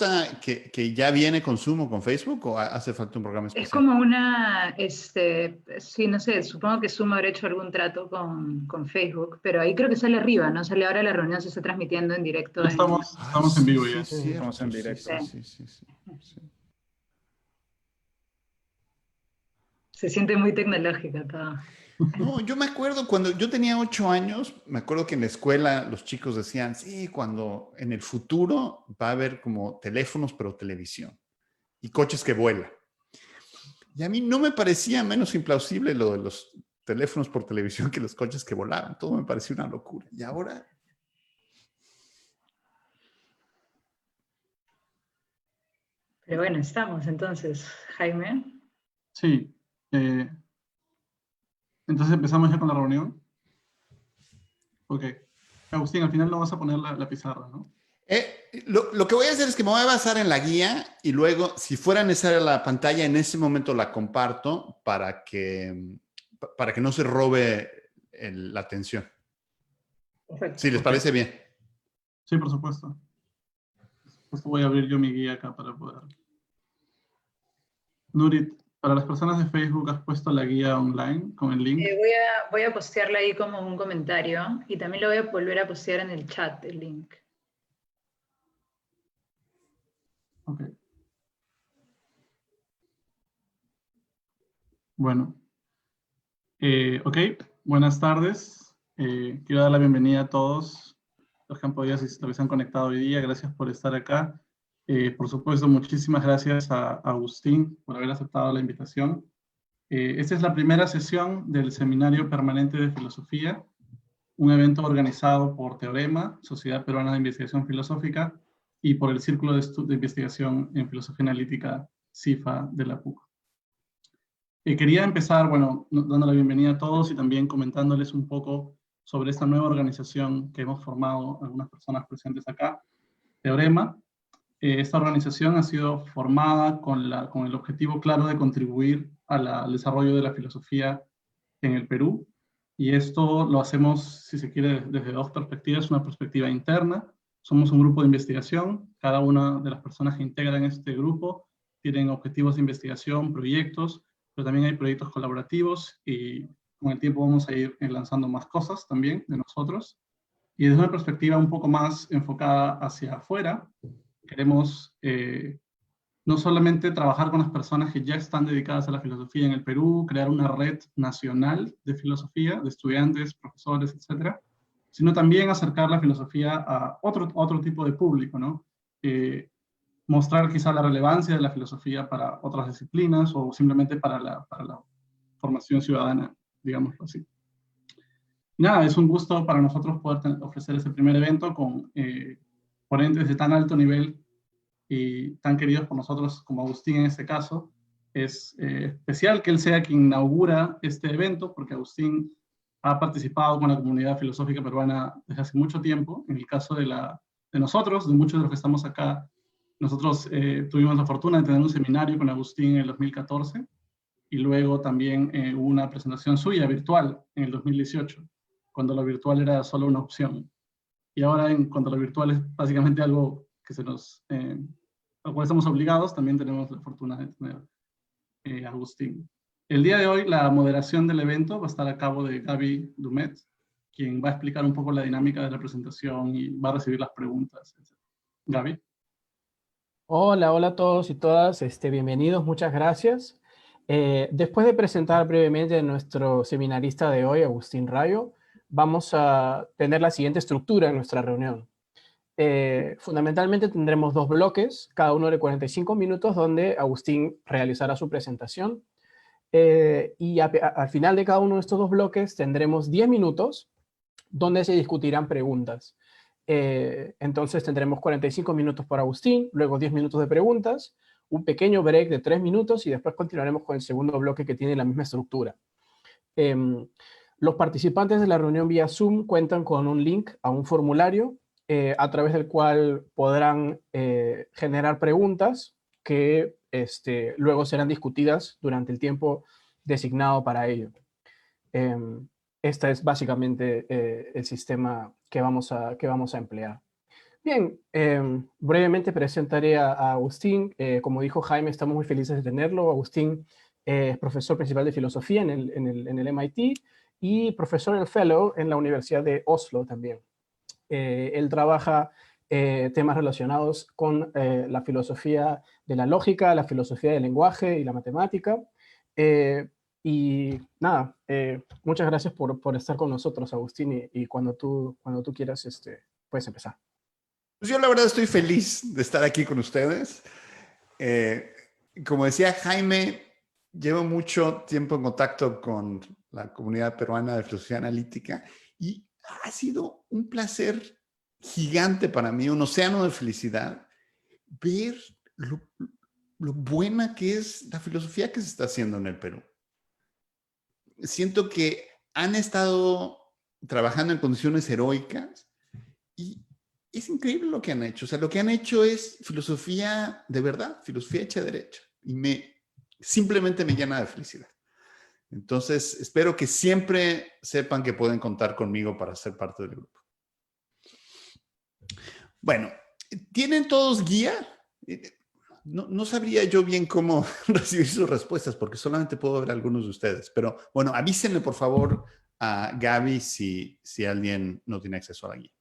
cosa que ya viene con Zoom o con Facebook o hace falta un programa especial? Es como una, sí, no sé, supongo que Zoom habrá hecho algún trato con Facebook, pero ahí creo que sale arriba, ¿no? Sale ahora la reunión, se está transmitiendo en directo. Estamos en vivo ya. Sí, Estamos en directo. Sí. Se siente muy tecnológica todo. No, yo me acuerdo cuando yo tenía 8 años, me acuerdo que en la escuela los chicos decían, sí, cuando en el futuro va a haber como teléfonos, pero televisión y coches que vuelan. Y a mí no me parecía menos implausible lo de los teléfonos por televisión que los coches que volaban. Todo me parecía una locura. Y ahora... Pero bueno, estamos entonces, Jaime. Sí. Entonces empezamos ya con la reunión. Ok. Agustín, al final no vas a poner la pizarra, ¿no? Lo que voy a hacer es que me voy a basar en la guía y luego, si fuera necesaria la pantalla, en ese momento la comparto para que no se robe la atención. Perfecto. Si les parece bien. Sí, por supuesto. Esto voy a abrir yo mi guía acá para poder... Nurit, para las personas de Facebook, ¿has puesto la guía online con el link? Voy a postearla ahí como un comentario y también lo voy a volver a postear en el chat, el link. Ok. Bueno. Ok, buenas tardes. Quiero dar la bienvenida a todos los que han podido asistir, los que se han conectado hoy día. Gracias por estar acá. Por supuesto, muchísimas gracias a Agustín por haber aceptado la invitación. Esta es la primera sesión del Seminario Permanente de Filosofía, un evento organizado por Teorema, Sociedad Peruana de Investigación Filosófica, y por el Círculo de Investigación en Filosofía Analítica, CIFA, de la PUC. Quería empezar, bueno, dando la bienvenida a todos y también comentándoles un poco sobre esta nueva organización que hemos formado algunas personas presentes acá, Teorema. Esta organización ha sido formada con el objetivo claro de contribuir al desarrollo de la filosofía en el Perú. Y esto lo hacemos, si se quiere, desde dos perspectivas. Una perspectiva interna. Somos un grupo de investigación. Cada una de las personas que integran este grupo tienen objetivos de investigación, proyectos, pero también hay proyectos colaborativos y con el tiempo vamos a ir lanzando más cosas también de nosotros. Y desde una perspectiva un poco más enfocada hacia afuera, queremos no solamente trabajar con las personas que ya están dedicadas a la filosofía en el Perú, crear una red nacional de filosofía, de estudiantes, profesores, etcétera, sino también acercar la filosofía a otro tipo de público, ¿no? Mostrar quizá la relevancia de la filosofía para otras disciplinas o simplemente para la formación ciudadana, digámoslo así. Nada, es un gusto para nosotros poder ofrecer este primer evento con ponentes de tan alto nivel y tan queridos por nosotros como Agustín en este caso. Es especial que él sea quien inaugura este evento, porque Agustín ha participado con la comunidad filosófica peruana desde hace mucho tiempo. En el caso de nosotros, de muchos de los que estamos acá, nosotros tuvimos la fortuna de tener un seminario con Agustín en el 2014, y luego también hubo una presentación suya virtual en el 2018, cuando lo virtual era solo una opción. Y ahora, en cuanto a lo virtual, es básicamente algo que al cual estamos obligados. También tenemos la fortuna de tener Agustín. El día de hoy, la moderación del evento va a estar a cargo de Gaby Dumet, quien va a explicar un poco la dinámica de la presentación y va a recibir las preguntas, etc. Gaby. Hola a todos y todas. Bienvenidos, muchas gracias. Después de presentar brevemente a nuestro seminarista de hoy, Agustín Rayo, vamos a tener la siguiente estructura en nuestra reunión. Fundamentalmente tendremos 2 bloques, cada uno de 45 minutos, donde Agustín realizará su presentación. Y al final de cada uno de estos 2 bloques tendremos 10 minutos donde se discutirán preguntas. Entonces tendremos 45 minutos por Agustín, luego 10 minutos de preguntas, un pequeño break de 3 minutos y después continuaremos con el segundo bloque que tiene la misma estructura. Los participantes de la reunión vía Zoom cuentan con un link a un formulario a través del cual podrán generar preguntas que luego serán discutidas durante el tiempo designado para ello. Este es básicamente el sistema que vamos a emplear. Bien, brevemente presentaré a Agustín. Como dijo Jaime, estamos muy felices de tenerlo. Agustín es profesor principal de filosofía en el MIT y profesor en Fellow en la Universidad de Oslo también. Él trabaja temas relacionados con la filosofía de la lógica, la filosofía del lenguaje y la matemática. Y nada, muchas gracias por estar con nosotros, Agustín, y cuando tú quieras, puedes empezar. Pues yo la verdad estoy feliz de estar aquí con ustedes. Eh, Como decía Jaime, llevo mucho tiempo en contacto con la comunidad peruana de filosofía analítica y ha sido un placer gigante para mí, un océano de felicidad, ver lo buena que es la filosofía que se está haciendo en el Perú. Siento que han estado trabajando en condiciones heroicas y es increíble lo que han hecho. O sea, lo que han hecho es filosofía de verdad, filosofía hecha derecha. Y simplemente me llena de felicidad. Entonces, espero que siempre sepan que pueden contar conmigo para ser parte del grupo. Bueno, ¿tienen todos guía? No sabría yo bien cómo recibir sus respuestas porque solamente puedo ver a algunos de ustedes. Pero bueno, avísenle por favor a Gaby si alguien no tiene acceso a la guía.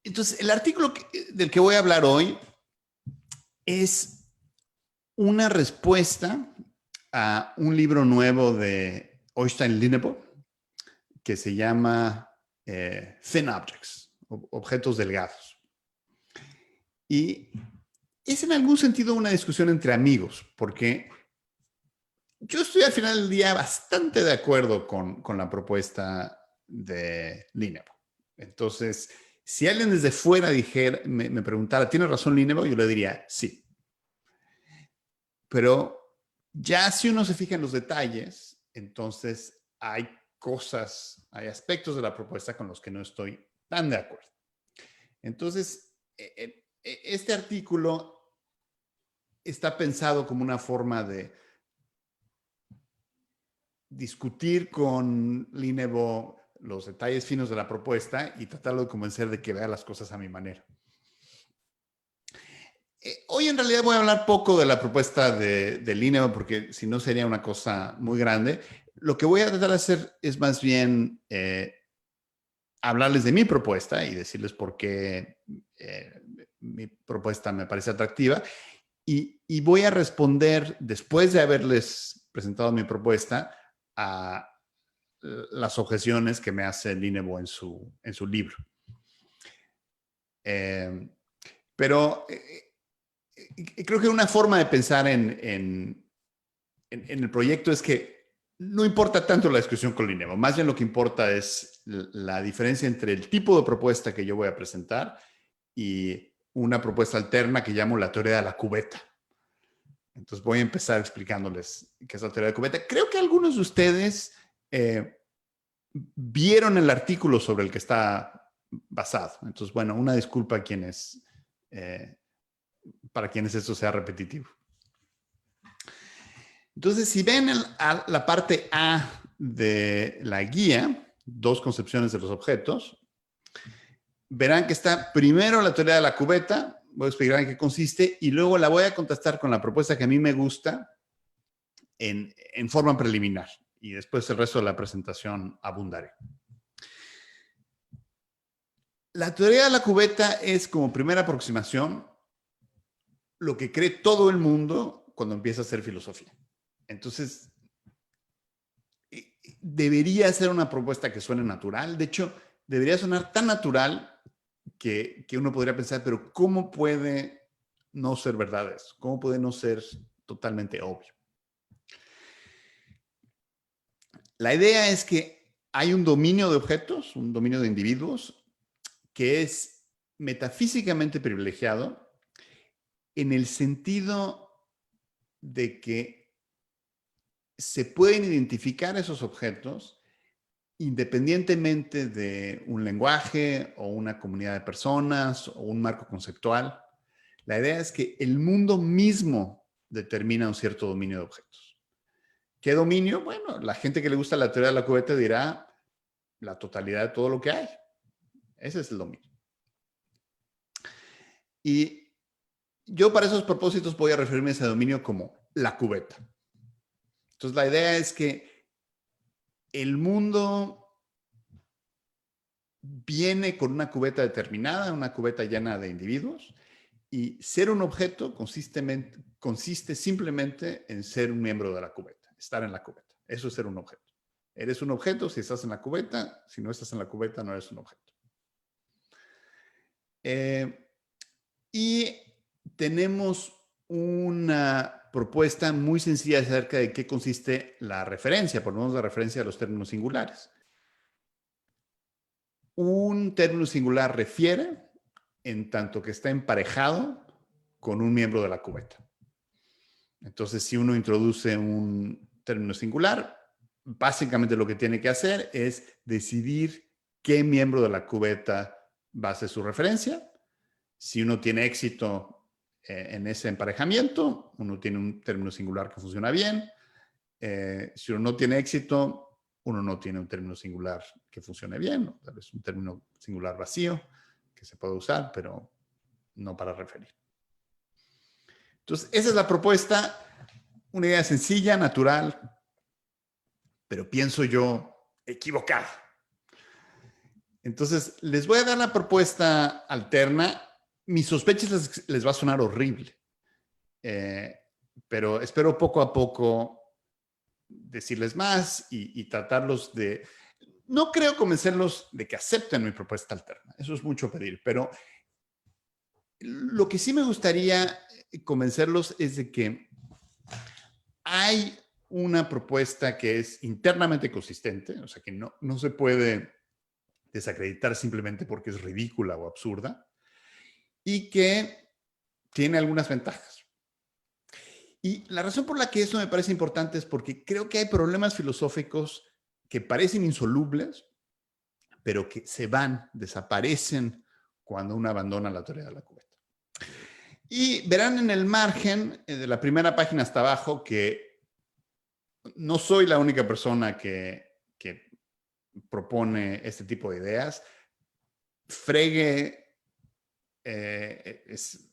Entonces, el artículo del que voy a hablar hoy es una respuesta a un libro nuevo de Øystein Lynneborg que se llama Thin Objects, objetos delgados. Y es en algún sentido una discusión entre amigos, porque yo estoy al final del día bastante de acuerdo con la propuesta de Lynneborg. Entonces, si alguien desde fuera me preguntara, ¿tiene razón Lynneborg? Yo le diría, sí. Pero ya si uno se fija en los detalles, entonces hay hay aspectos de la propuesta con los que no estoy tan de acuerdo. Entonces, este artículo está pensado como una forma de discutir con Lynneborg los detalles finos de la propuesta y tratarlo de convencer de que vea las cosas a mi manera. Hoy en realidad voy a hablar poco de la propuesta de Lynneborg porque si no sería una cosa muy grande. Lo que voy a tratar de hacer es más bien hablarles de mi propuesta y decirles por qué mi propuesta me parece atractiva. Y voy a responder, después de haberles presentado mi propuesta, a las objeciones que me hace Lynneborg en su libro. Pero creo que una forma de pensar en el proyecto es que no importa tanto la discusión con Lynneborg, más bien lo que importa es la diferencia entre el tipo de propuesta que yo voy a presentar y una propuesta alterna que llamo la teoría de la cubeta. Entonces voy a empezar explicándoles qué es la teoría de la cubeta. Creo que algunos de ustedes vieron el artículo sobre el que está basado. Entonces, bueno, una disculpa para quienes esto sea repetitivo. Entonces, si ven la parte A de la guía, dos concepciones de los objetos, verán que está primero la teoría de la cubeta, voy a explicar en qué consiste, y luego la voy a contrastar con la propuesta que a mí me gusta en forma preliminar. Y después el resto de la presentación abundaré. La teoría de la cubeta es, como primera aproximación, lo que cree todo el mundo cuando empieza a hacer filosofía. Entonces, debería ser una propuesta que suene natural. De hecho, debería sonar tan natural que uno podría pensar, pero ¿cómo puede no ser verdad eso? ¿Cómo puede no ser totalmente obvio? La idea es que hay un dominio de objetos, un dominio de individuos, que es metafísicamente privilegiado en el sentido de que se pueden identificar esos objetos independientemente de un lenguaje o una comunidad de personas o un marco conceptual. La idea es que el mundo mismo determina un cierto dominio de objetos. ¿Qué dominio? Bueno, la gente que le gusta la teoría de la cubeta dirá la totalidad de todo lo que hay. Ese es el dominio. Y yo para esos propósitos voy a referirme a ese dominio como la cubeta. Entonces la idea es que el mundo viene con una cubeta determinada, una cubeta llena de individuos, y ser un objeto consiste simplemente en ser un miembro de la cubeta, estar en la cubeta. Eso es ser un objeto. Eres un objeto si estás en la cubeta, si no estás en la cubeta no eres un objeto. Y tenemos una propuesta muy sencilla acerca de qué consiste la referencia, ponemos la referencia a los términos singulares. Un término singular refiere en tanto que está emparejado con un miembro de la cubeta. Entonces, si uno introduce un término singular, básicamente lo que tiene que hacer es decidir qué miembro de la cubeta va a ser su referencia. Si uno tiene éxito en ese emparejamiento, uno tiene un término singular que funciona bien. Si uno no tiene éxito, uno no tiene un término singular que funcione bien, o tal vez un término singular vacío que se puede usar, pero no para referir. Entonces, esa es la propuesta, una idea sencilla, natural, pero pienso yo equivocada. Entonces, les voy a dar la propuesta alterna. Mis sospechas les va a sonar horrible, pero espero poco a poco decirles más y tratarlos de... No creo convencerlos de que acepten mi propuesta alterna. Eso es mucho pedir, pero lo que sí me gustaría convencerlos es de que hay una propuesta que es internamente consistente, o sea, que no se puede desacreditar simplemente porque es ridícula o absurda, y que tiene algunas ventajas. Y la razón por la que eso me parece importante es porque creo que hay problemas filosóficos que parecen insolubles, pero que se van, desaparecen cuando uno abandona la teoría de la cubeta. Y verán en el margen de la primera página hasta abajo que no soy la única persona que propone este tipo de ideas. Frege es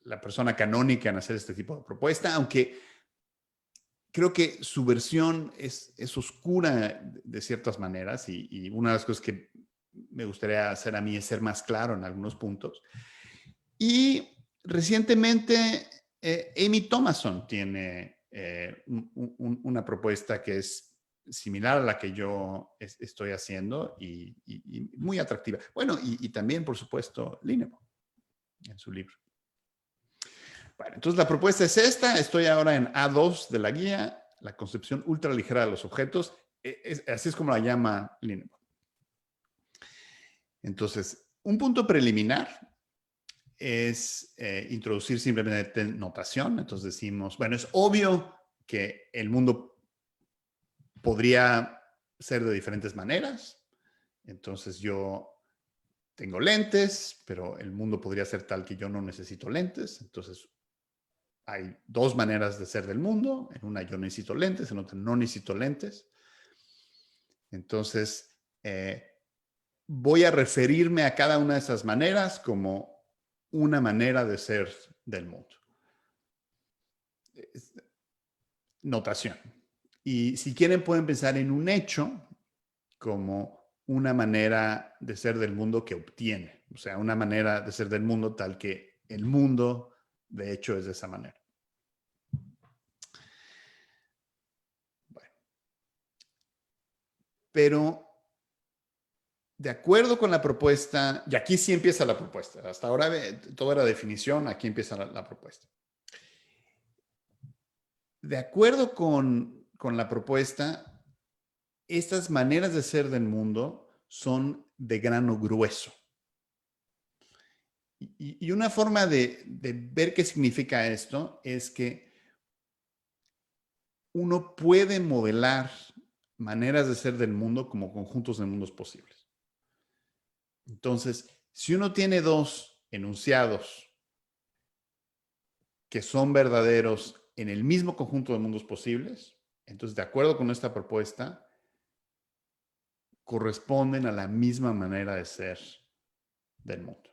la persona canónica en hacer este tipo de propuesta, aunque creo que su versión es oscura de ciertas maneras y una de las cosas que me gustaría hacer a mí es ser más claro en algunos puntos. Y recientemente Amy Thomason tiene una propuesta que es similar a la que yo estoy haciendo y muy atractiva. Bueno, y también, por supuesto, Linebaugh en su libro. Bueno, entonces la propuesta es esta. Estoy ahora en A2 de la guía, la concepción ultraligera de los objetos. Así es como la llama Linebaugh. Entonces, un punto preliminar es introducir simplemente notación. Entonces decimos, bueno, es obvio que el mundo podría ser de diferentes maneras. Entonces yo tengo lentes, pero el mundo podría ser tal que yo no necesito lentes. Entonces hay dos maneras de ser del mundo. En una yo necesito lentes, en otra no necesito lentes. Entonces voy a referirme a cada una de esas maneras como una manera de ser del mundo. Notación. Y si quieren pueden pensar en un hecho como una manera de ser del mundo que obtiene. O sea, una manera de ser del mundo tal que el mundo de hecho es de esa manera. Bueno. Pero de acuerdo con la propuesta, y aquí sí empieza la propuesta. Hasta ahora todo era definición, aquí empieza la propuesta. De acuerdo con la propuesta, estas maneras de ser del mundo son de grano grueso. Y una forma de ver qué significa esto es que uno puede modelar maneras de ser del mundo como conjuntos de mundos posibles. Entonces, si uno tiene dos enunciados que son verdaderos en el mismo conjunto de mundos posibles, entonces, de acuerdo con esta propuesta, corresponden a la misma manera de ser del mundo.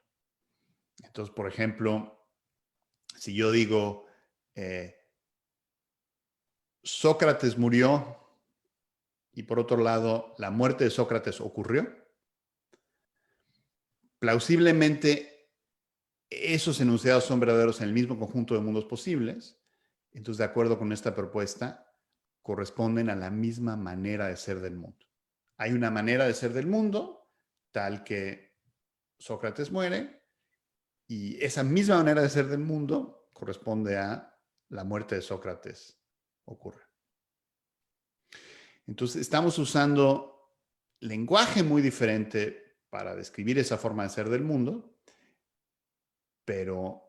Entonces, por ejemplo, si yo digo, Sócrates murió y por otro lado, la muerte de Sócrates ocurrió, plausiblemente esos enunciados son verdaderos en el mismo conjunto de mundos posibles. Entonces, de acuerdo con esta propuesta, corresponden a la misma manera de ser del mundo. Hay una manera de ser del mundo, tal que Sócrates muere, y esa misma manera de ser del mundo corresponde a la muerte de Sócrates ocurre. Entonces, estamos usando lenguaje muy diferente para describir esa forma de ser del mundo, pero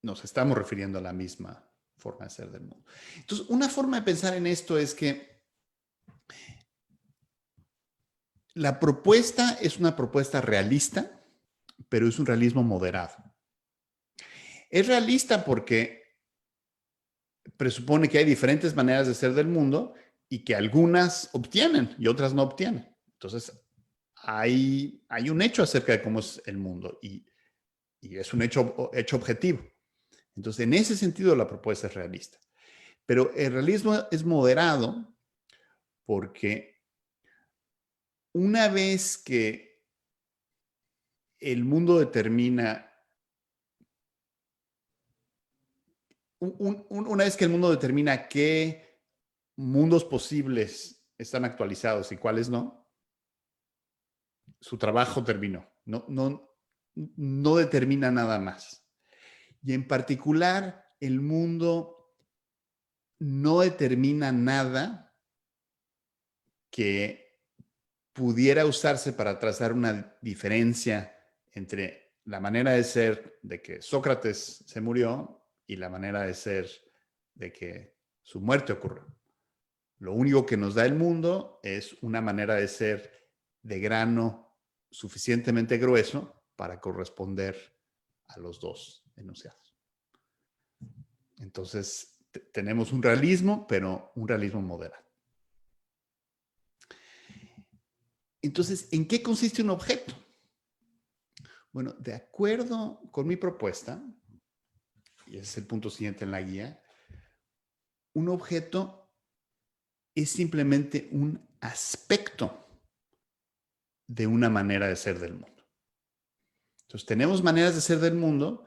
nos estamos refiriendo a la misma forma de ser del mundo. Entonces, una forma de pensar en esto es que la propuesta es una propuesta realista, pero es un realismo moderado. Es realista porque presupone que hay diferentes maneras de ser del mundo y que algunas obtienen y otras no obtienen. Entonces, hay un hecho acerca de cómo es el mundo y es un hecho objetivo. Entonces, en ese sentido, la propuesta es realista. Pero el realismo es moderado porque una vez que el mundo determina, una vez que el mundo determina qué mundos posibles están actualizados y cuáles no, su trabajo terminó. No determina nada más. Y en particular, el mundo no determina nada que pudiera usarse para trazar una diferencia entre la manera de ser de que Sócrates se murió y la manera de ser de que su muerte ocurrió. Lo único que nos da el mundo es una manera de ser de grano suficientemente grueso para corresponder a los dos enunciados. Entonces, tenemos un realismo, pero un realismo moderado. Entonces, ¿en qué consiste un objeto? Bueno, de acuerdo con mi propuesta, y ese es el punto siguiente en la guía, un objeto es simplemente un aspecto de una manera de ser del mundo. Entonces, tenemos maneras de ser del mundo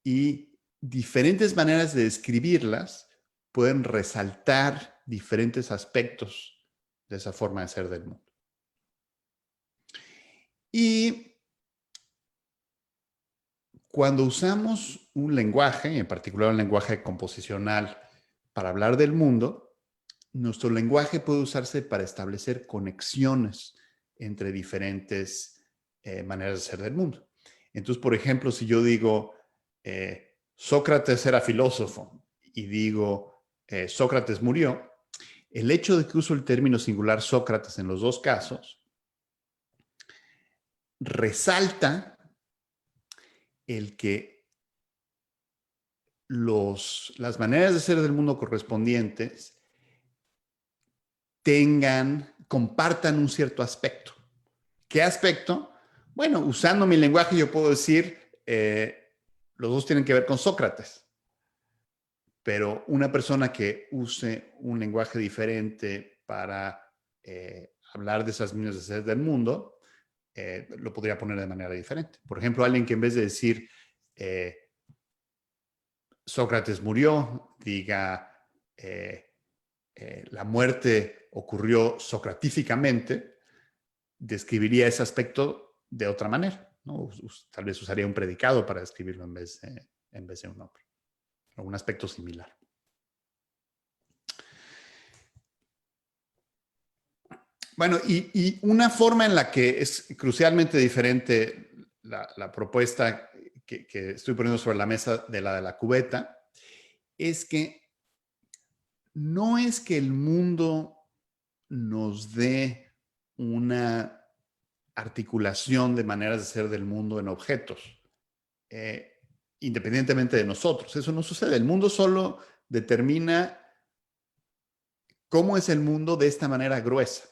y diferentes maneras de describirlas pueden resaltar diferentes aspectos de esa forma de ser del mundo. Y cuando usamos un lenguaje, en particular un lenguaje composicional, para hablar del mundo, nuestro lenguaje puede usarse para establecer conexiones entre diferentes maneras de ser del mundo. Entonces, por ejemplo, si yo digo Sócrates era filósofo y digo Sócrates murió, el hecho de que uso el término singular Sócrates en los dos casos resalta el que las maneras de ser del mundo correspondientes compartan un cierto aspecto. ¿Qué aspecto? Bueno, usando mi lenguaje yo puedo decir, los dos tienen que ver con Sócrates, pero una persona que use un lenguaje diferente para hablar de esas maneras de ser del mundo, lo podría poner de manera diferente. Por ejemplo, alguien que en vez de decir Sócrates murió, diga la muerte ocurrió socratíficamente, describiría ese aspecto de otra manera, ¿no? Tal vez usaría un predicado para describirlo en vez de un nombre, o un aspecto similar. Bueno, y una forma en la que es crucialmente diferente la propuesta que estoy poniendo sobre la mesa de la cubeta es que no es que el mundo nos dé una articulación de maneras de ser del mundo en objetos, independientemente de nosotros. Eso no sucede. El mundo solo determina cómo es el mundo de esta manera gruesa.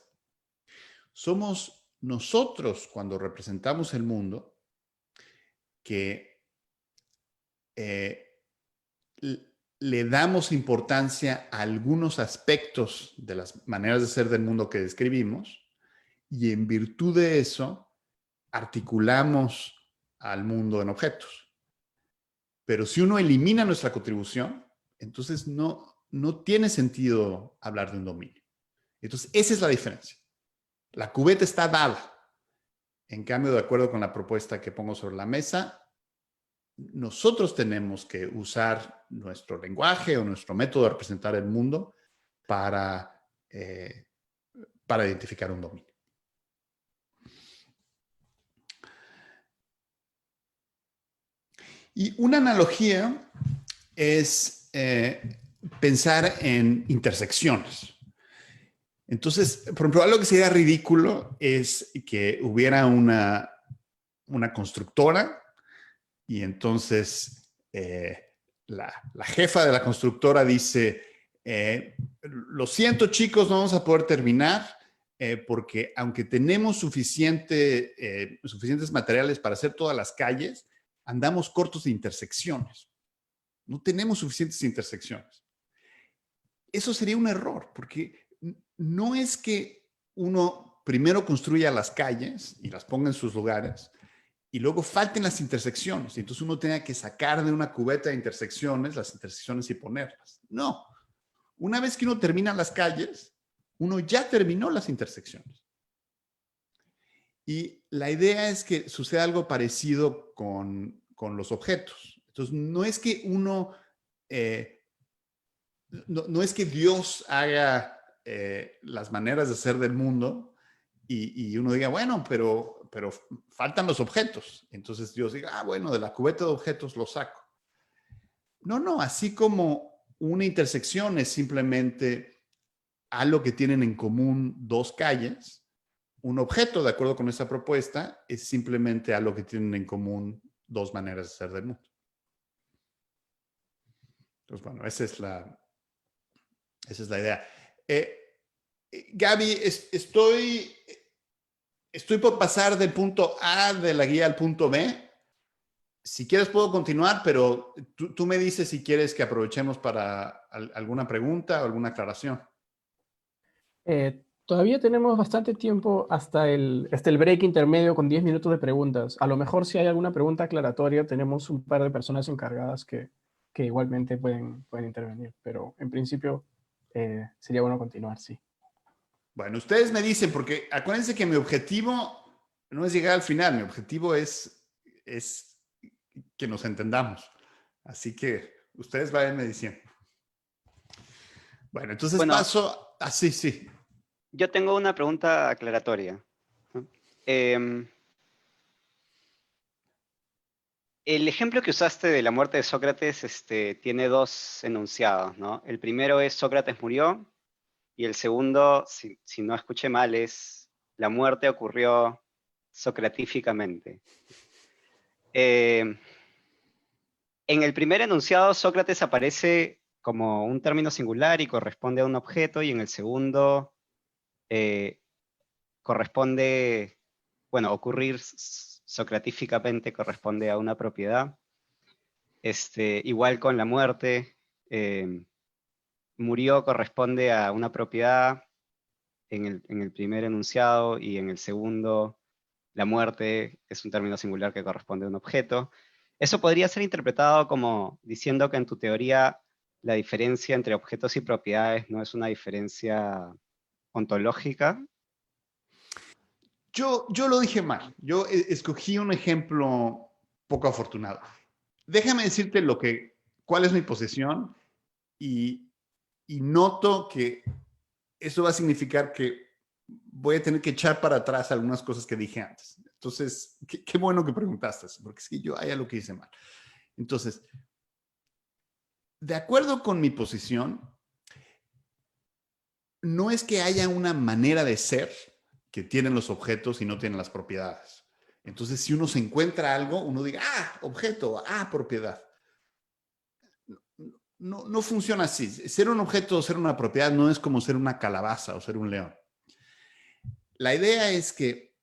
Somos nosotros, cuando representamos el mundo, que le damos importancia a algunos aspectos de las maneras de ser del mundo que describimos, y en virtud de eso articulamos al mundo en objetos. Pero si uno elimina nuestra contribución, entonces no tiene sentido hablar de un dominio. Entonces, esa es la diferencia. La cubeta está dada. En cambio, de acuerdo con la propuesta que pongo sobre la mesa, nosotros tenemos que usar nuestro lenguaje o nuestro método de representar el mundo para identificar un dominio. Y una analogía es pensar en intersecciones. Entonces, por ejemplo, algo que sería ridículo es que hubiera una constructora y entonces la jefa de la constructora dice, lo siento chicos, no vamos a poder terminar porque aunque tenemos suficientes materiales para hacer todas las calles, andamos cortos de intersecciones. No tenemos suficientes intersecciones. Eso sería un error, porque no es que uno primero construya las calles y las ponga en sus lugares y luego falten las intersecciones. Entonces uno tenga que sacar de una cubeta de intersecciones las intersecciones y ponerlas. No. Una vez que uno termina las calles, uno ya terminó las intersecciones. Y la idea es que suceda algo parecido con los objetos. Entonces, no es que uno, no es que Dios haga las maneras de ser del mundo y uno diga, bueno, pero faltan los objetos. Entonces Dios diga, bueno, de la cubeta de objetos lo saco. No, así como una intersección es simplemente algo que tienen en común dos calles, un objeto, de acuerdo con esta propuesta, es simplemente algo que tienen en común dos maneras de ser del mundo. Entonces, bueno, esa es la idea. Gaby, estoy por pasar del punto A de la guía al punto B. Si quieres puedo continuar, pero tú me dices si quieres que aprovechemos para alguna pregunta o alguna aclaración. Todavía tenemos bastante tiempo hasta el break intermedio con 10 minutos de preguntas. A lo mejor si hay alguna pregunta aclaratoria, tenemos un par de personas encargadas que igualmente pueden intervenir, pero en principio sería bueno continuar, sí. Bueno, ustedes me dicen, porque acuérdense que mi objetivo no es llegar al final, mi objetivo es que nos entendamos. Así que ustedes vayan diciendo. Bueno, entonces paso... sí. Yo tengo una pregunta aclaratoria. El ejemplo que usaste de la muerte de Sócrates tiene dos enunciados, ¿no? El primero es Sócrates murió y el segundo, si no escuché mal, es la muerte ocurrió socratíficamente. En el primer enunciado, Sócrates aparece como un término singular y corresponde a un objeto, y en el segundo corresponde, bueno, ocurrir socratíficamente corresponde a una propiedad. Igual con la muerte, murió corresponde a una propiedad en el primer enunciado, y en el segundo, la muerte es un término singular que corresponde a un objeto. Eso podría ser interpretado como diciendo que en tu teoría la diferencia entre objetos y propiedades no es una diferencia ontológica. Yo lo dije mal. Yo escogí un ejemplo poco afortunado. Déjame decirte cuál es mi posición y noto que eso va a significar que voy a tener que echar para atrás algunas cosas que dije antes. Entonces, qué bueno que preguntaste, porque es que yo hay algo que hice mal. Entonces, de acuerdo con mi posición, no es que haya una manera de ser que tienen los objetos y no tienen las propiedades. Entonces, si uno se encuentra algo, uno diga, objeto, propiedad. No funciona así. Ser un objeto o ser una propiedad no es como ser una calabaza o ser un león. la idea es que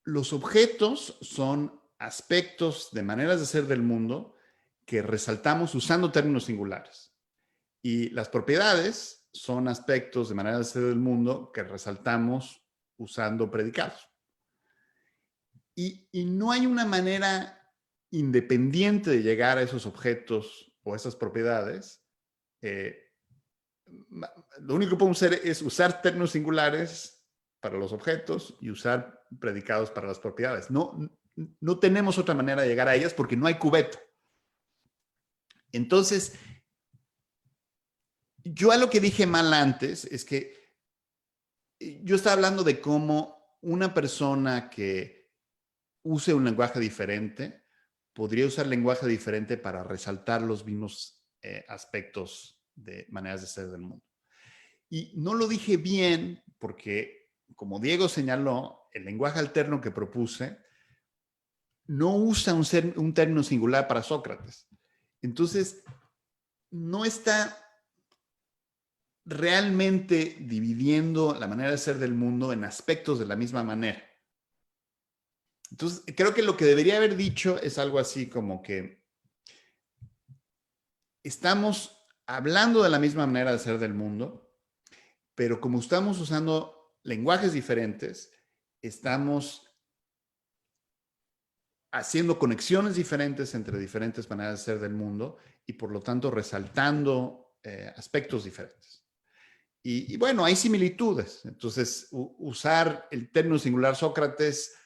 los objetos son aspectos de maneras de ser del mundo que resaltamos usando términos singulares. Y las propiedades son aspectos de maneras de ser del mundo que resaltamos usando predicados. Y no hay una manera independiente de llegar a esos objetos o esas propiedades. Lo único que podemos hacer es usar términos singulares para los objetos y usar predicados para las propiedades. No tenemos otra manera de llegar a ellas porque no hay cubeta. Entonces, yo a lo que dije mal antes es que yo estaba hablando de cómo una persona que use un lenguaje diferente podría usar lenguaje diferente para resaltar los mismos aspectos de maneras de ser del mundo. Y no lo dije bien porque, como Diego señaló, el lenguaje alterno que propuse no usa un término singular para Sócrates. Entonces, no está realmente dividiendo la manera de ser del mundo en aspectos de la misma manera. Entonces, creo que lo que debería haber dicho es algo así como que estamos hablando de la misma manera de ser del mundo, pero como estamos usando lenguajes diferentes, estamos haciendo conexiones diferentes entre diferentes maneras de ser del mundo y por lo tanto resaltando aspectos diferentes. Y bueno, hay similitudes. Entonces, usar el término singular Sócrates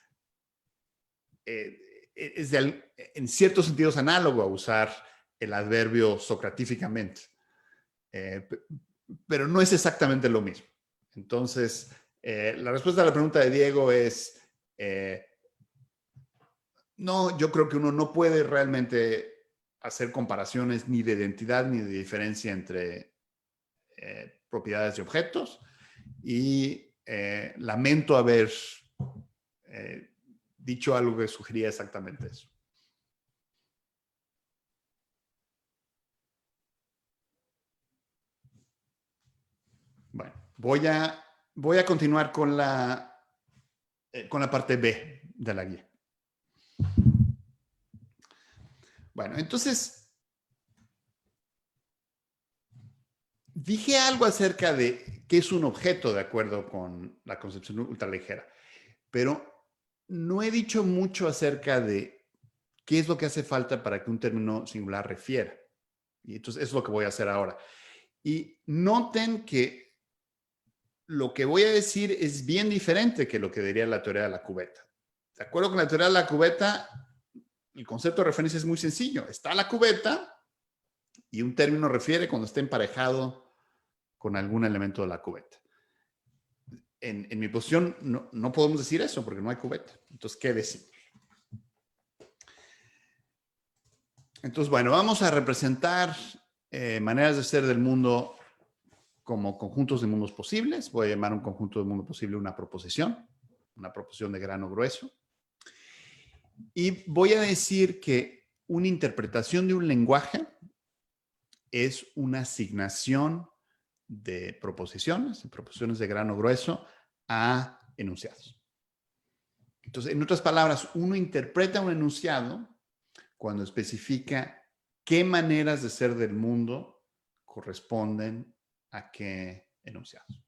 es en ciertos sentidos análogo a usar el adverbio socratíficamente. Pero no es exactamente lo mismo. Entonces, la respuesta a la pregunta de Diego es, no, yo creo que uno no puede realmente hacer comparaciones ni de identidad ni de diferencia entre propiedades y objetos. Y lamento haber dicho algo que sugería exactamente eso. Bueno, voy a continuar con la parte B de la guía. Bueno, entonces, dije algo acerca de qué es un objeto de acuerdo con la concepción ultraligera, pero no he dicho mucho acerca de qué es lo que hace falta para que un término singular refiera. Y entonces, eso es lo que voy a hacer ahora. Y noten que lo que voy a decir es bien diferente que lo que diría la teoría de la cubeta. De acuerdo con la teoría de la cubeta, el concepto de referencia es muy sencillo. Está la cubeta y un término refiere cuando esté emparejado con algún elemento de la cubeta. En mi posición no podemos decir eso porque no hay cubeta. Entonces, ¿qué decimos? Entonces, bueno, vamos a representar maneras de ser del mundo como conjuntos de mundos posibles. Voy a llamar un conjunto de mundo posible una proposición de grano grueso. Y voy a decir que una interpretación de un lenguaje es una asignación de proposiciones de grano grueso a enunciados. Entonces, en otras palabras, uno interpreta un enunciado cuando especifica qué maneras de ser del mundo corresponden a qué enunciados.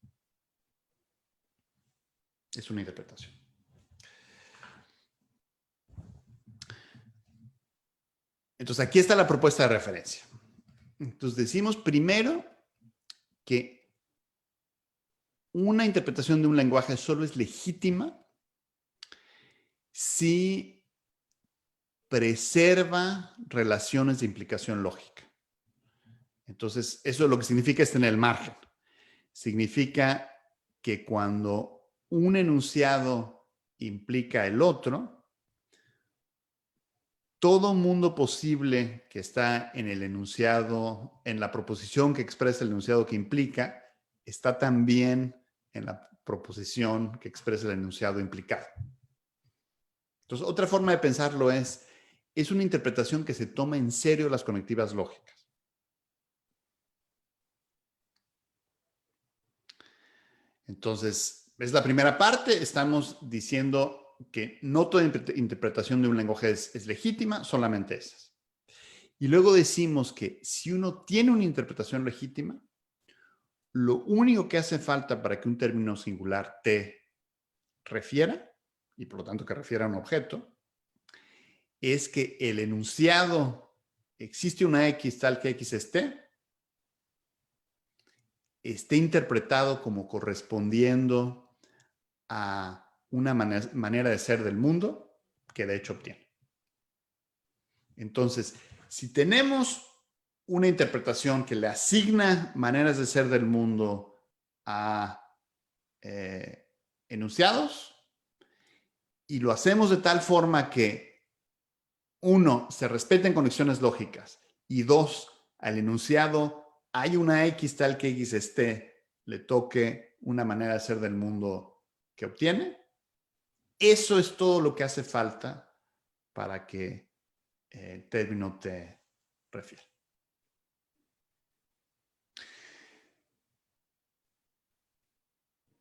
Es una interpretación. Entonces, aquí está la propuesta de referencia. Entonces, decimos primero que una interpretación de un lenguaje solo es legítima si preserva relaciones de implicación lógica. Entonces, eso es lo que significa tener el margen. Significa que cuando un enunciado implica el otro, todo mundo posible que está en el enunciado, en la proposición que expresa el enunciado que implica, está también en la proposición que expresa el enunciado implicado. Entonces, otra forma de pensarlo es una interpretación que se toma en serio las conectivas lógicas. Entonces, es la primera parte. Estamos diciendo que no toda interpretación de un lenguaje es legítima, solamente esas. Y luego decimos que si uno tiene una interpretación legítima, lo único que hace falta para que un término singular te refiera, y por lo tanto que refiera a un objeto, es que el enunciado existe una X tal que X esté interpretado como correspondiendo a una manera de ser del mundo que de hecho obtiene. Entonces, si tenemos una interpretación que le asigna maneras de ser del mundo a enunciados y lo hacemos de tal forma que, uno, se respeten conexiones lógicas y dos, al enunciado hay una X tal que X le toque una manera de ser del mundo que obtiene, eso es todo lo que hace falta para que el término te refiere.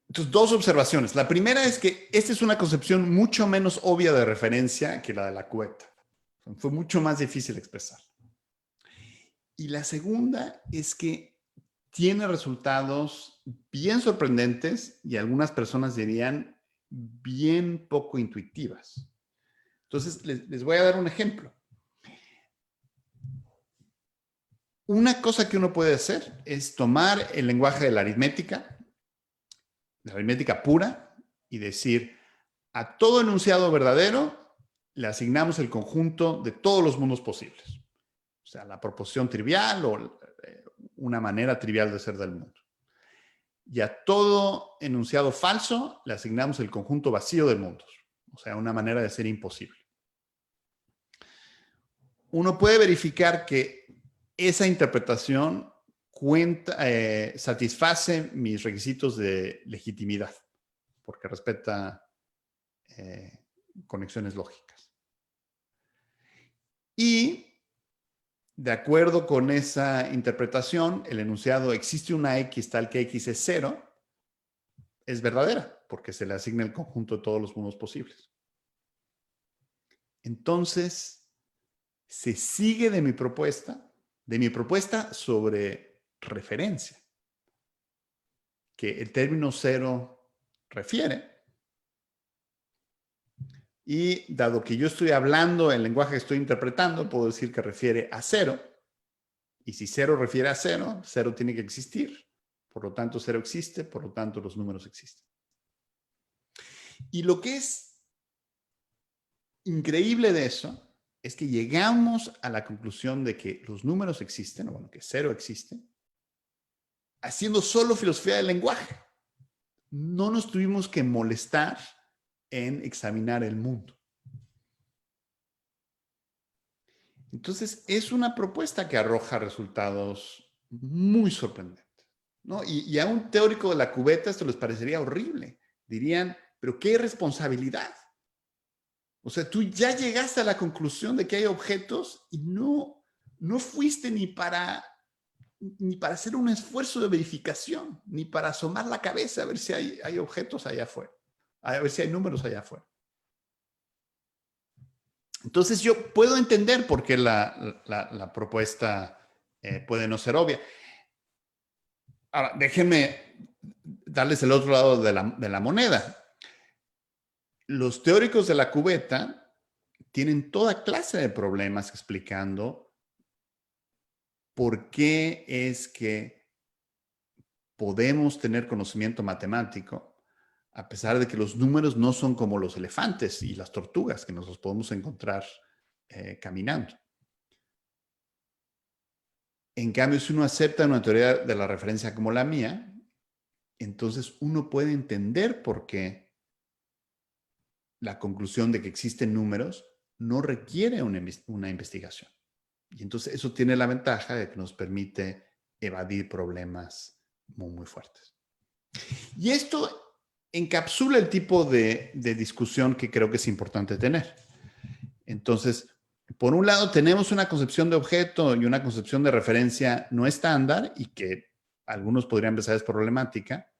Entonces, dos observaciones. La primera es que esta es una concepción mucho menos obvia de referencia que la de la cubeta. Fue mucho más difícil expresar. Y la segunda es que tiene resultados bien sorprendentes y algunas personas dirían bien poco intuitivas. Entonces, les voy a dar un ejemplo. Una cosa que uno puede hacer es tomar el lenguaje de la aritmética pura, y decir, a todo enunciado verdadero le asignamos el conjunto de todos los mundos posibles. O sea, la proporción trivial o una manera trivial de ser del mundo. Y a todo enunciado falso le asignamos el conjunto vacío de mundos. O sea, una manera de ser imposible. Uno puede verificar que esa interpretación satisface mis requisitos de legitimidad, porque respeta conexiones lógicas. Y de acuerdo con esa interpretación, el enunciado existe una X tal que X es 0, es verdadera, porque se le asigna el conjunto de todos los mundos posibles. Entonces, se sigue de mi propuesta sobre referencia, que el término 0 refiere. Y dado que yo estoy hablando el lenguaje que estoy interpretando, puedo decir que refiere a 0. Y si 0 refiere a 0, 0 tiene que existir. Por lo tanto, 0 existe, por lo tanto, los números existen. Y lo que es increíble de eso es que llegamos a la conclusión de que los números existen, o bueno, que 0 existe, haciendo solo filosofía del lenguaje. No nos tuvimos que molestar en examinar el mundo. Entonces, es una propuesta que arroja resultados muy sorprendentes, ¿no? Y a un teórico de la cubeta esto les parecería horrible. Dirían, pero qué irresponsabilidad. O sea, tú ya llegaste a la conclusión de que hay objetos y no fuiste ni para hacer un esfuerzo de verificación, ni para asomar la cabeza a ver si hay objetos allá afuera, a ver si hay números allá afuera. Entonces yo puedo entender por qué la propuesta puede no ser obvia. Ahora, déjenme darles el otro lado de la moneda. Los teóricos de la cubeta tienen toda clase de problemas explicando por qué es que podemos tener conocimiento matemático a pesar de que los números no son como los elefantes y las tortugas, que nos los podemos encontrar caminando. En cambio, si uno acepta una teoría de la referencia como la mía, entonces uno puede entender por qué la conclusión de que existen números no requiere una investigación. Y entonces eso tiene la ventaja de que nos permite evadir problemas muy, muy fuertes. Y esto encapsula el tipo de discusión que creo que es importante tener. Entonces, por un lado, tenemos una concepción de objeto y una concepción de referencia no estándar y que algunos podrían pensar es problemática,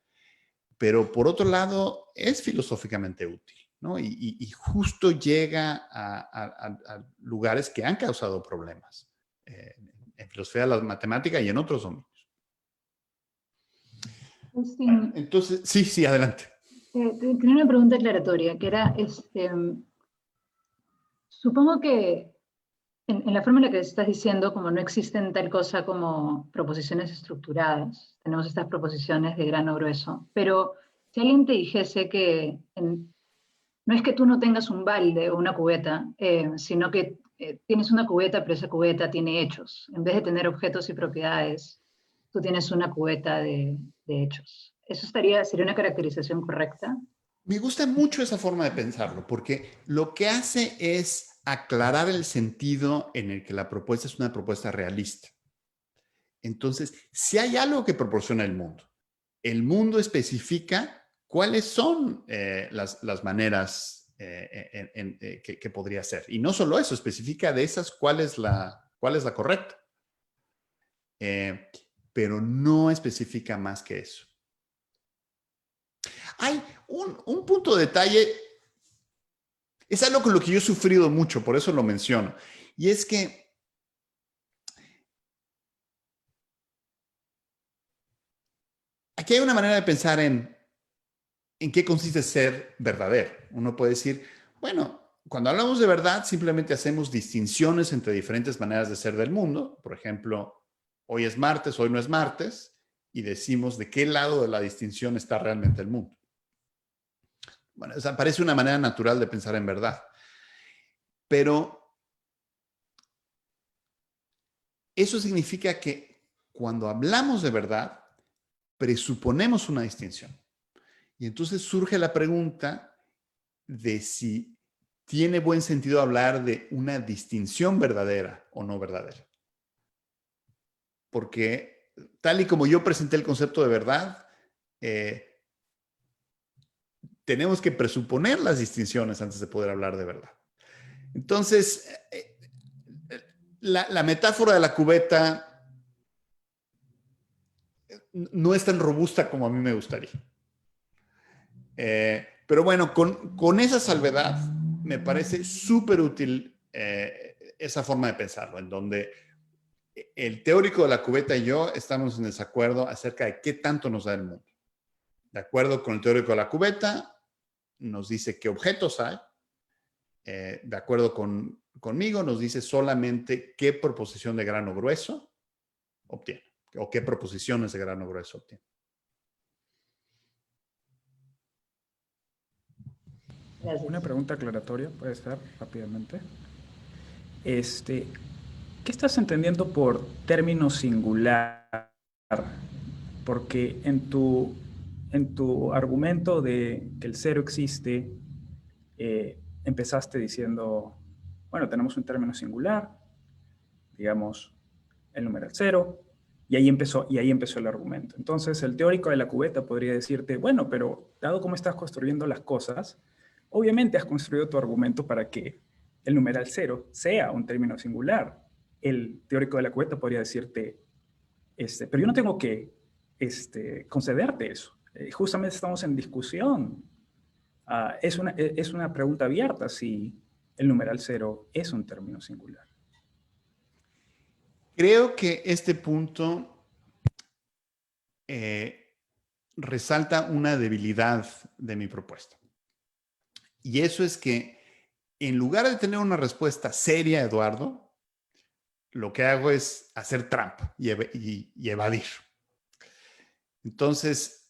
pero por otro lado es filosóficamente útil, ¿no? Y justo llega a lugares que han causado problemas en filosofía de la matemática y en otros dominios. Agustín, Entonces, sí, adelante. tenía una pregunta aclaratoria, que era, supongo que en la forma en la que estás diciendo, como no existen tal cosa como proposiciones estructuradas, tenemos estas proposiciones de grano grueso, pero si alguien te dijese que no es que tú no tengas un balde o una cubeta, sino que tienes una cubeta, pero esa cubeta tiene hechos. En vez de tener objetos y propiedades, tú tienes una cubeta de hechos. ¿Eso sería una caracterización correcta? Me gusta mucho esa forma de pensarlo, porque lo que hace es aclarar el sentido en el que la propuesta es una propuesta realista. Entonces, si hay algo que proporciona el mundo especifica cuáles son las maneras que podría ser. Y no solo eso, especifica de esas cuál es la correcta. Pero no especifica más que eso. Hay un punto de detalle, es algo con lo que yo he sufrido mucho, por eso lo menciono, y es que aquí hay una manera de pensar en qué consiste ser verdadero. Uno puede decir, bueno, cuando hablamos de verdad, simplemente hacemos distinciones entre diferentes maneras de ser del mundo. Por ejemplo, hoy es martes, hoy no es martes, y decimos de qué lado de la distinción está realmente el mundo. Bueno, esa parece una manera natural de pensar en verdad. Pero eso significa que cuando hablamos de verdad, presuponemos una distinción. Y entonces surge la pregunta de si tiene buen sentido hablar de una distinción verdadera o no verdadera. Porque tal y como yo presenté el concepto de verdad, tenemos que presuponer las distinciones antes de poder hablar de verdad. Entonces, la metáfora de la cubeta no es tan robusta como a mí me gustaría. Pero bueno, con esa salvedad me parece súper útil esa forma de pensarlo, en donde el teórico de la cubeta y yo estamos en desacuerdo acerca de qué tanto nos da el mundo. De acuerdo con el teórico de la cubeta, nos dice qué objetos hay. De acuerdo conmigo, nos dice solamente qué proposición de grano grueso obtiene, o qué proposiciones de grano grueso obtiene. Gracias. Una pregunta aclaratoria, puede ser, rápidamente. ¿Qué estás entendiendo por término singular? Porque en tu argumento de que el cero existe, empezaste diciendo, bueno, tenemos un término singular, digamos, el numeral cero, y ahí empezó el argumento. Entonces, el teórico de la cubeta podría decirte, bueno, pero dado cómo estás construyendo las cosas, obviamente has construido tu argumento para que el numeral cero sea un término singular. El teórico de la cubeta podría decirte, pero yo no tengo que concederte eso. Justamente estamos en discusión. Es una pregunta abierta si el numeral cero es un término singular. Creo que este punto resalta una debilidad de mi propuesta. Y eso es que en lugar de tener una respuesta seria, Eduardo, lo que hago es hacer trampa y evadir. Entonces,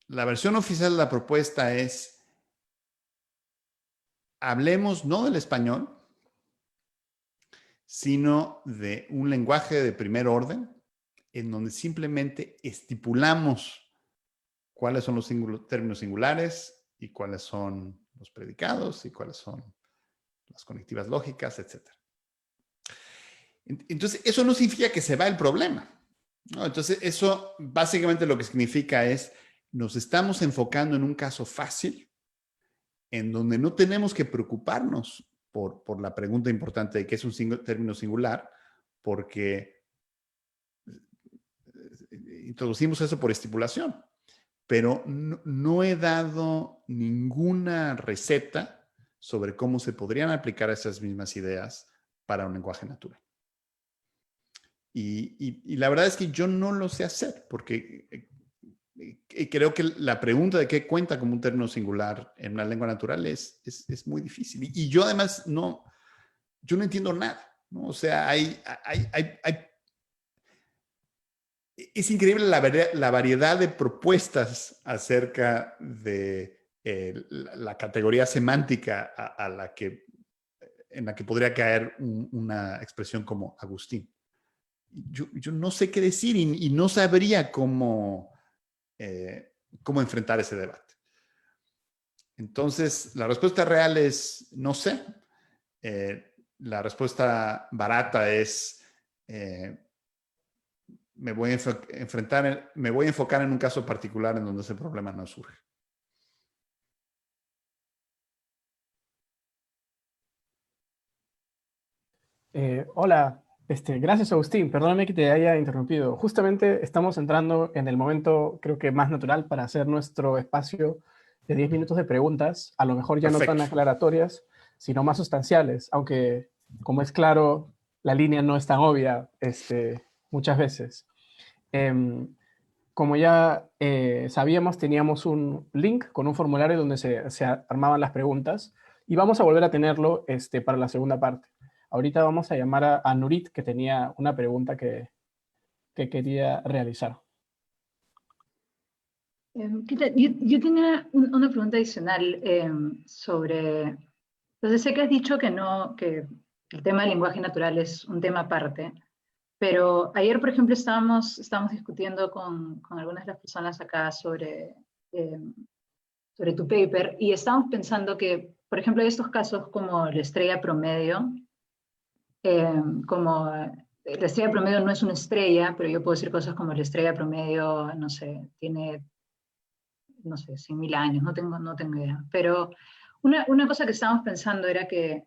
la versión oficial de la propuesta es, hablemos no del español, sino de un lenguaje de primer orden, en donde simplemente estipulamos cuáles son los términos singulares y cuáles son los predicados y cuáles son las conectivas lógicas, etc. Entonces, eso no significa que se va el problema, ¿no? Entonces, eso básicamente lo que significa es, nos estamos enfocando en un caso fácil, en donde no tenemos que preocuparnos por la pregunta importante de qué es un término singular, porque introducimos eso por estipulación, pero no he dado ninguna receta sobre cómo se podrían aplicar esas mismas ideas para un lenguaje natural. Y la verdad es que yo no lo sé hacer, porque creo que la pregunta de qué cuenta como un término singular en una lengua natural es muy difícil. Y yo además yo no entiendo nada, ¿no? O sea, es increíble la variedad de propuestas acerca de la categoría semántica en la que podría caer una expresión como Agustín. Yo no sé qué decir y no sabría cómo enfrentar ese debate. Entonces, la respuesta real es no sé. La respuesta barata es me voy a enfocar en un caso particular en donde ese problema no surge. Hola, gracias Agustín, perdóname que te haya interrumpido. Justamente estamos entrando en el momento, creo que más natural para hacer nuestro espacio de 10 minutos de preguntas, a lo mejor ya no tan Perfecto. aclaratorias, sino más sustanciales, aunque como es claro, la línea no es tan obvia muchas veces. Como ya sabíamos, teníamos un link con un formulario donde se armaban las preguntas y vamos a volver a tenerlo para la segunda parte. Ahorita vamos a llamar a Nurit, que tenía una pregunta que quería realizar. ¿Qué tal? Yo tenía una pregunta adicional sobre... Entonces sé que has dicho que no, que el tema del lenguaje natural es un tema aparte, pero ayer, por ejemplo, estábamos discutiendo con algunas de las personas acá sobre tu paper y estábamos pensando que, por ejemplo, hay estos casos como la estrella promedio, como la estrella promedio no es una estrella, pero yo puedo decir cosas como la estrella promedio, no sé, tiene, no sé, 100.000 años, no tengo idea. Pero una cosa que estábamos pensando era que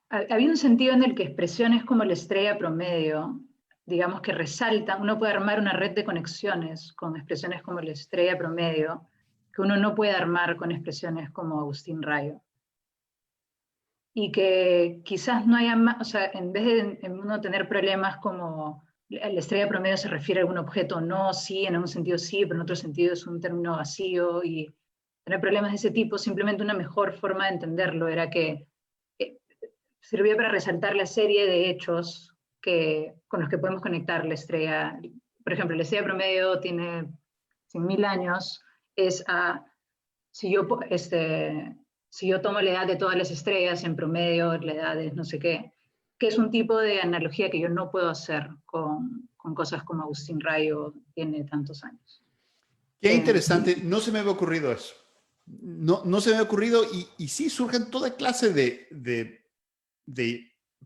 había un sentido en el que expresiones como la estrella promedio, digamos que resaltan, uno puede armar una red de conexiones con expresiones como la estrella promedio, que uno no puede armar con expresiones como Agustín Rayo. Y que quizás no haya más, o sea, en vez de uno tener problemas como la estrella promedio se refiere a algún objeto o no, sí, en un sentido sí, pero en otro sentido es un término vacío, y tener problemas de ese tipo, simplemente una mejor forma de entenderlo era que sirvió para resaltar la serie de hechos con los que podemos conectar la estrella. Por ejemplo, la estrella promedio tiene 100.000 años, es a, si yo, si yo tomo la edad de todas las estrellas, en promedio la edad es no sé qué, que es un tipo de analogía que yo no puedo hacer con cosas como Agustín Rayo tiene tantos años. Qué interesante, no se me había ocurrido eso. No se me había ocurrido y sí surgen toda clase de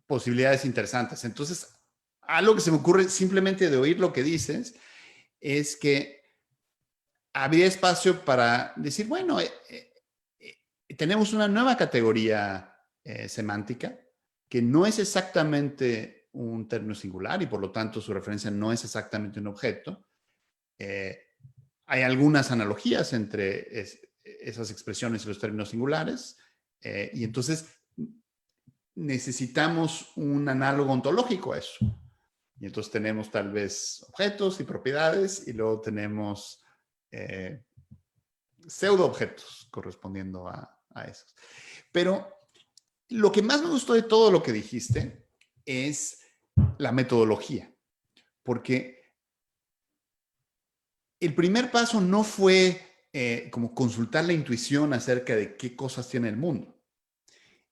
posibilidades interesantes. Entonces, algo que se me ocurre simplemente de oír lo que dices es que habría espacio para decir, bueno, tenemos una nueva categoría semántica que no es exactamente un término singular y por lo tanto su referencia no es exactamente un objeto. Hay algunas analogías entre esas expresiones y los términos singulares y entonces necesitamos un análogo ontológico a eso. Y entonces tenemos tal vez objetos y propiedades y luego tenemos pseudo objetos correspondiendo a esos. Pero lo que más me gustó de todo lo que dijiste es la metodología, porque el primer paso no fue como consultar la intuición acerca de qué cosas tiene el mundo.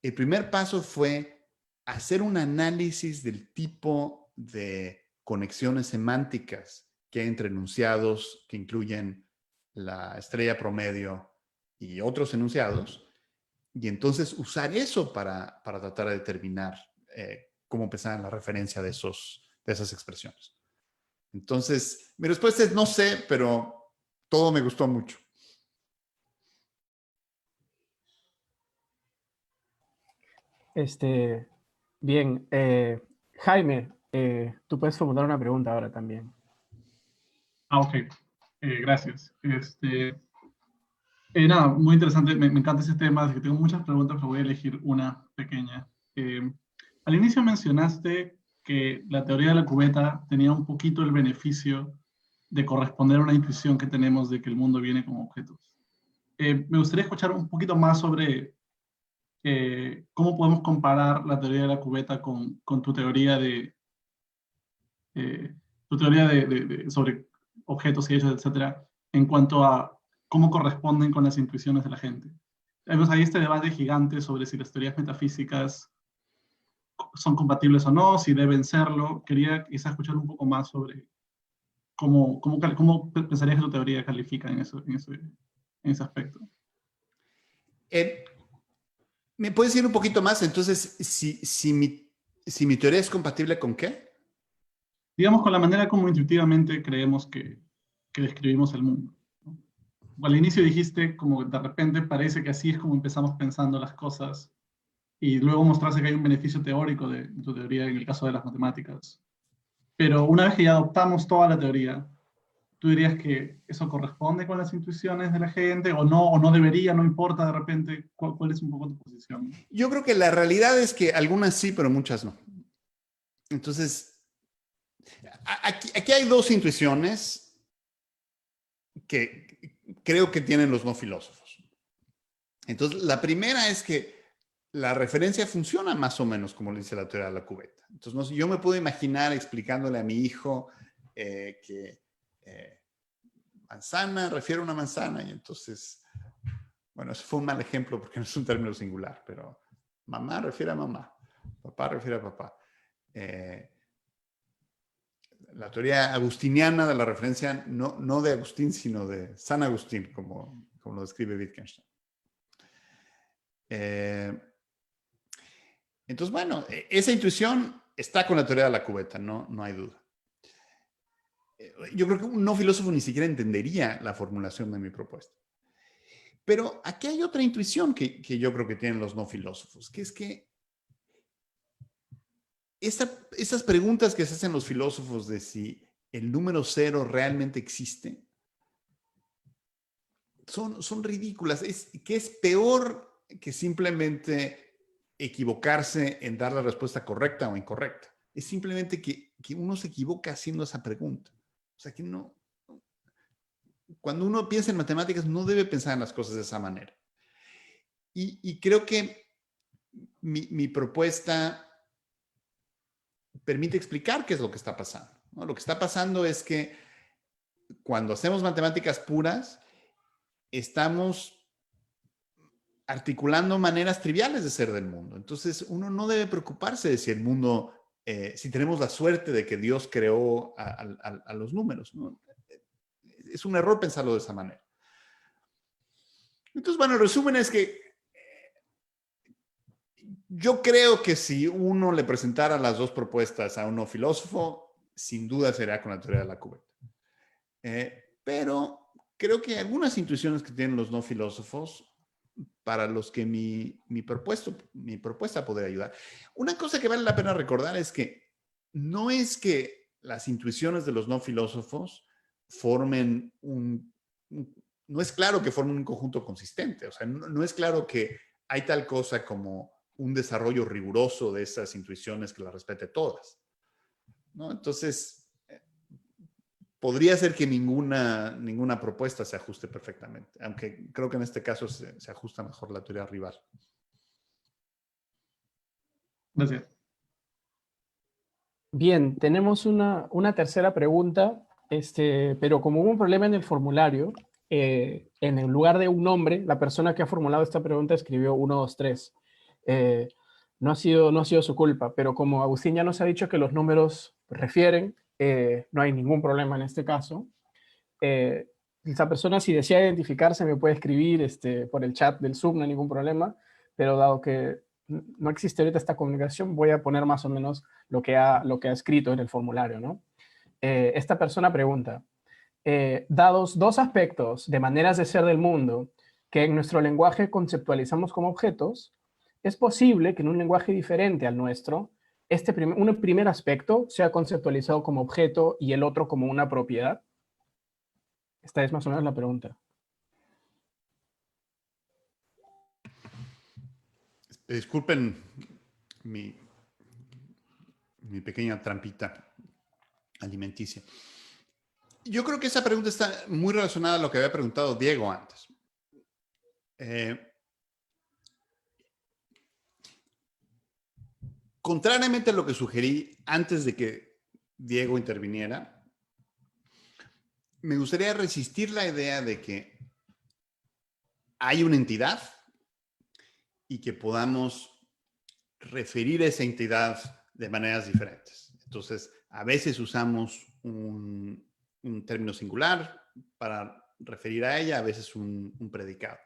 El primer paso fue hacer un análisis del tipo de conexiones semánticas que hay entre enunciados que incluyen la estrella promedio y otros enunciados, y entonces usar eso para tratar de determinar cómo empezar la referencia de esas expresiones. Entonces, mi respuesta es no sé, pero todo me gustó mucho. Bien, Jaime, Tú puedes formular una pregunta ahora también. Ah, ok. Gracias. Nada, muy interesante. Me encanta ese tema, así que tengo muchas preguntas, pero voy a elegir una pequeña. Al inicio mencionaste que la teoría de la cubeta tenía un poquito el beneficio de corresponder a una intuición que tenemos de que el mundo viene con objetos. Me gustaría escuchar un poquito más sobre cómo podemos comparar la teoría de la cubeta con tu teoría eh, sobre objetos y hechos, etcétera, en cuanto a cómo corresponden con las intuiciones de la gente. Vemos ahí este debate gigante sobre si las teorías metafísicas son compatibles o no, si deben serlo. Quería quizás escuchar un poco más sobre cómo pensarías que tu teoría califica en ese aspecto. ¿Me puedes decir un poquito más? Entonces, si mi teoría es compatible con qué? Digamos, con la manera como intuitivamente creemos que describimos el mundo, ¿no? Al inicio dijiste como de repente parece que así es como empezamos pensando las cosas, y luego mostraste que hay un beneficio teórico de tu teoría en el caso de las matemáticas. Pero una vez que ya adoptamos toda la teoría, ¿tú dirías que eso corresponde con las intuiciones de la gente o no debería, no importa de repente? ¿Cuál es un poco tu posición? Yo creo que la realidad es que algunas sí, pero muchas no. Entonces, aquí hay dos intuiciones que creo que tienen los no filósofos. Entonces, la primera es que la referencia funciona más o menos como le dice la teoría de la cubeta. Entonces, no sé, yo me puedo imaginar explicándole a mi hijo que manzana refiere a una manzana, y entonces, bueno, eso fue un mal ejemplo porque no es un término singular, pero mamá refiere a mamá, papá refiere a papá. La teoría agustiniana de la referencia, no de Agustín, sino de San Agustín, como lo describe Wittgenstein. Entonces, bueno, esa intuición está con la teoría de la cubeta, no hay duda. Yo creo que un no filósofo ni siquiera entendería la formulación de mi propuesta. Pero aquí hay otra intuición que yo creo que tienen los no filósofos, que es que esas preguntas que se hacen los filósofos de si el número cero realmente existe, son ridículas. ¿Qué es peor que simplemente equivocarse en dar la respuesta correcta o incorrecta? Es simplemente que uno se equivoca haciendo esa pregunta. O sea, que no... Cuando uno piensa en matemáticas, no debe pensar en las cosas de esa manera. Y creo que mi propuesta permite explicar qué es lo que está pasando, ¿no? Lo que está pasando es que cuando hacemos matemáticas puras, estamos articulando maneras triviales de ser del mundo. Entonces, uno no debe preocuparse de si el mundo, si tenemos la suerte de que Dios creó a los números, ¿no? Es un error pensarlo de esa manera. Entonces, bueno, el resumen es que yo creo que si uno le presentara las dos propuestas a un no filósofo, sin duda sería con la teoría de la cubeta. Pero creo que hay algunas intuiciones que tienen los no filósofos para los que mi propuesta podría ayudar. Una cosa que vale la pena recordar es que no es que las intuiciones de los no filósofos formen no es claro que formen un conjunto consistente. O sea, no es claro que hay tal cosa como un desarrollo riguroso de esas intuiciones que las respete todas, ¿no? Entonces, podría ser que ninguna propuesta se ajuste perfectamente, aunque creo que en este caso se ajusta mejor la teoría rival. Gracias. Bien, tenemos una tercera pregunta, pero como hubo un problema en el formulario, en el lugar de un nombre, la persona que ha formulado esta pregunta escribió 1, 2, 3. No ha sido su culpa, pero como Agustín ya nos ha dicho que los números refieren, no hay ningún problema en este caso. Esa persona, si desea identificarse, me puede escribir por el chat del Zoom, no hay ningún problema, pero dado que no existe ahorita esta comunicación, voy a poner más o menos lo que ha escrito en el formulario, ¿no? Esta persona pregunta, dados dos aspectos de maneras de ser del mundo que en nuestro lenguaje conceptualizamos como objetos, ¿es posible que en un lenguaje diferente al nuestro un primer aspecto sea conceptualizado como objeto y el otro como una propiedad? Esta es más o menos la pregunta. Disculpen mi, mi pequeña trampita alimenticia. Yo creo que esa pregunta está muy relacionada a lo que había preguntado Diego antes. Contrariamente a lo que sugerí antes de que Diego interviniera, me gustaría resistir la idea de que hay una entidad y que podamos referir a esa entidad de maneras diferentes. Entonces, a veces usamos un término singular para referir a ella, a veces un predicado.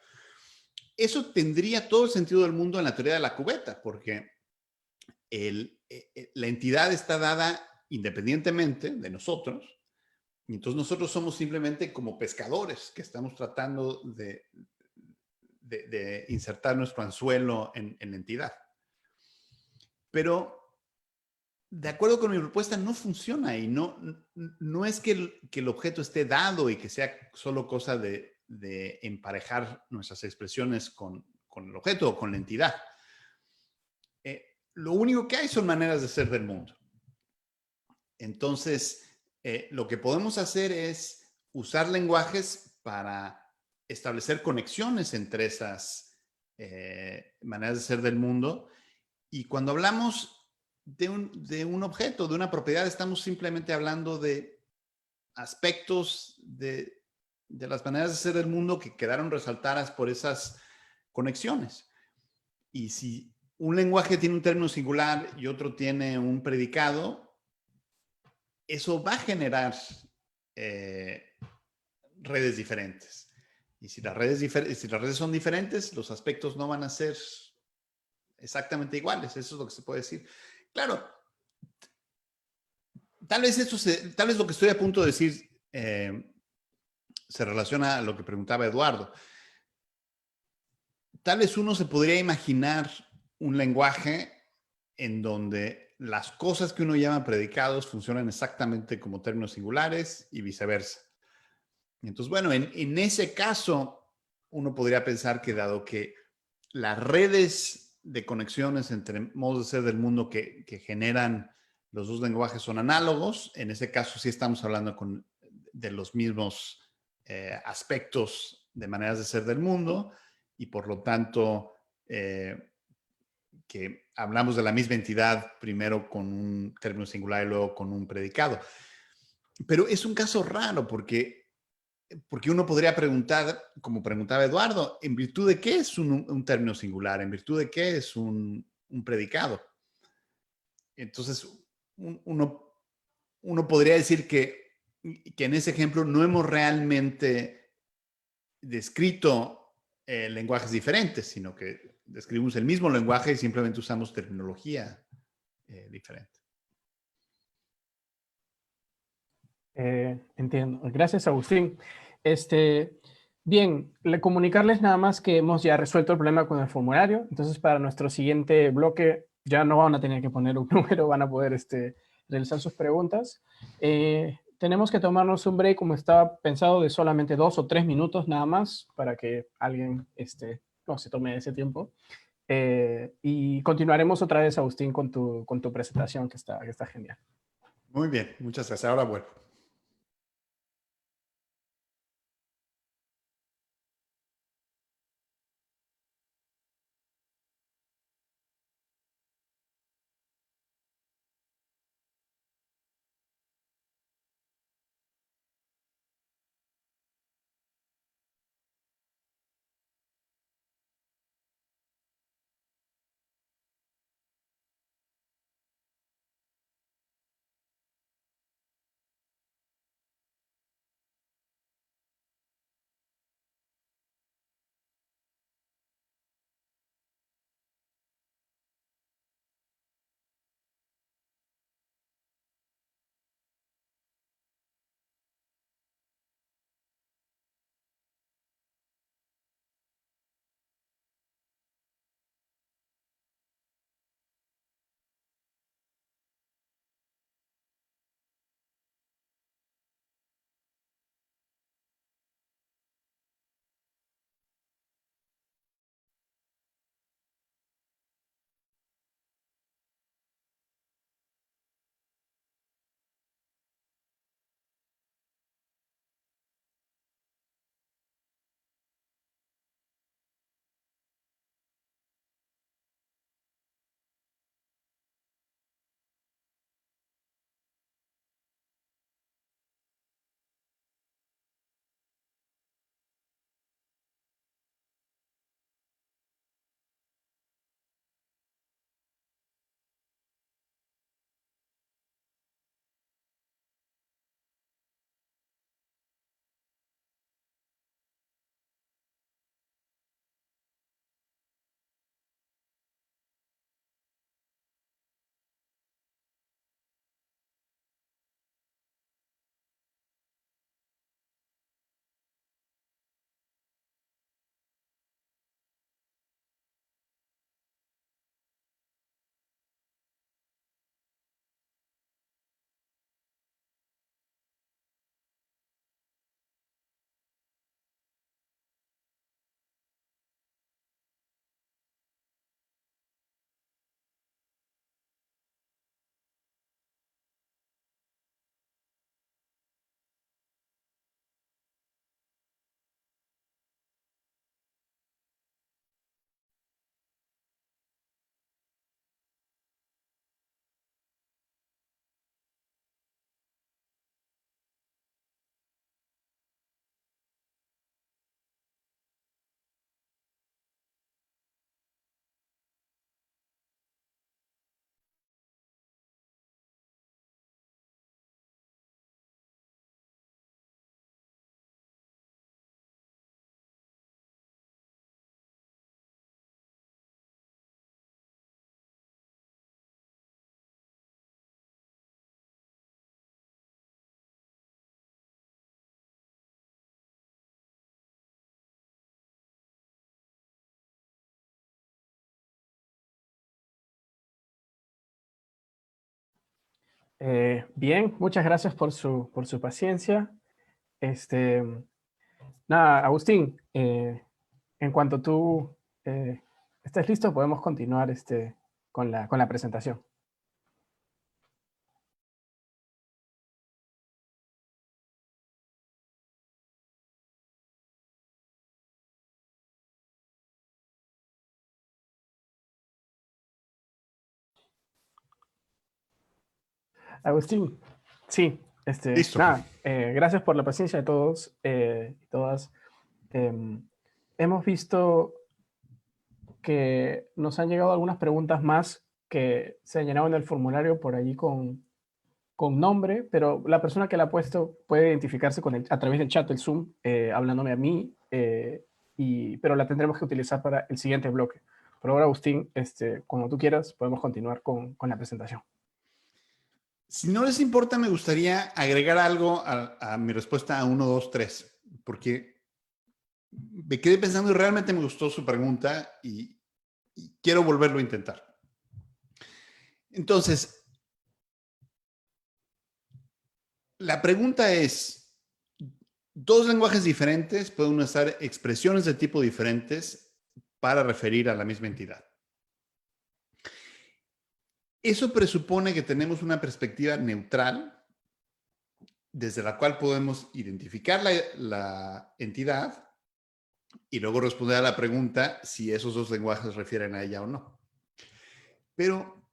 Eso tendría todo el sentido del mundo en la teoría de la cubeta, porque la entidad está dada independientemente de nosotros, y entonces nosotros somos simplemente como pescadores que estamos tratando de insertar nuestro anzuelo en la entidad. Pero de acuerdo con mi propuesta, no funciona y no es que el objeto esté dado y que sea solo cosa de emparejar nuestras expresiones con el objeto o con la entidad. Lo único que hay son maneras de ser del mundo. Entonces, lo que podemos hacer es usar lenguajes para establecer conexiones entre esas maneras de ser del mundo. Y cuando hablamos de un objeto, de una propiedad, estamos simplemente hablando de aspectos de las maneras de ser del mundo que quedaron resaltadas por esas conexiones. Y si un lenguaje tiene un término singular y otro tiene un predicado, eso va a generar redes diferentes. Y si las redes son diferentes, los aspectos no van a ser exactamente iguales. Eso es lo que se puede decir. Claro, tal vez lo que estoy a punto de decir se relaciona a lo que preguntaba Eduardo. Tal vez uno se podría imaginar un lenguaje en donde las cosas que uno llama predicados funcionan exactamente como términos singulares y viceversa. Entonces, bueno, en ese caso, uno podría pensar que dado que las redes de conexiones entre modos de ser del mundo que generan los dos lenguajes son análogos, en ese caso sí estamos hablando de los mismos aspectos de maneras de ser del mundo y por lo tanto que hablamos de la misma entidad primero con un término singular y luego con un predicado. Pero es un caso raro porque uno podría preguntar, como preguntaba Eduardo, ¿en virtud de qué es un término singular? ¿En virtud de qué es un predicado? Entonces, uno podría decir que en ese ejemplo no hemos realmente descrito lenguajes diferentes, sino que describimos el mismo lenguaje y simplemente usamos terminología diferente. Entiendo. Gracias, Agustín. Bien, comunicarles nada más que hemos ya resuelto el problema con el formulario. Entonces, para nuestro siguiente bloque ya no van a tener que poner un número, van a poder realizar sus preguntas. Tenemos que tomarnos un break, como estaba pensado, de solamente 2 o 3 minutos nada más, para que alguien no se tome ese tiempo. Y continuaremos otra vez, Agustín, con tu presentación, que está genial. Muy bien, muchas gracias. Ahora vuelvo. Bien, muchas gracias por su paciencia. Este, nada, Agustín, en cuanto tú estés listo, podemos continuar con la presentación. Agustín, sí, Listo. nada, gracias por la paciencia de todos y todas. Hemos visto que nos han llegado algunas preguntas más que se han llenado en el formulario por allí con nombre, pero la persona que la ha puesto puede identificarse a través del chat del Zoom, hablándome a mí, pero la tendremos que utilizar para el siguiente bloque. Por ahora, Agustín, cuando tú quieras, podemos continuar con la presentación. Si no les importa, me gustaría agregar algo a mi respuesta a 1, 2, 3, porque me quedé pensando y realmente me gustó su pregunta y quiero volverlo a intentar. Entonces, la pregunta es, dos lenguajes diferentes pueden usar expresiones de tipo diferentes para referir a la misma entidad. Eso presupone que tenemos una perspectiva neutral desde la cual podemos identificar la entidad y luego responder a la pregunta si esos dos lenguajes refieren a ella o no. Pero,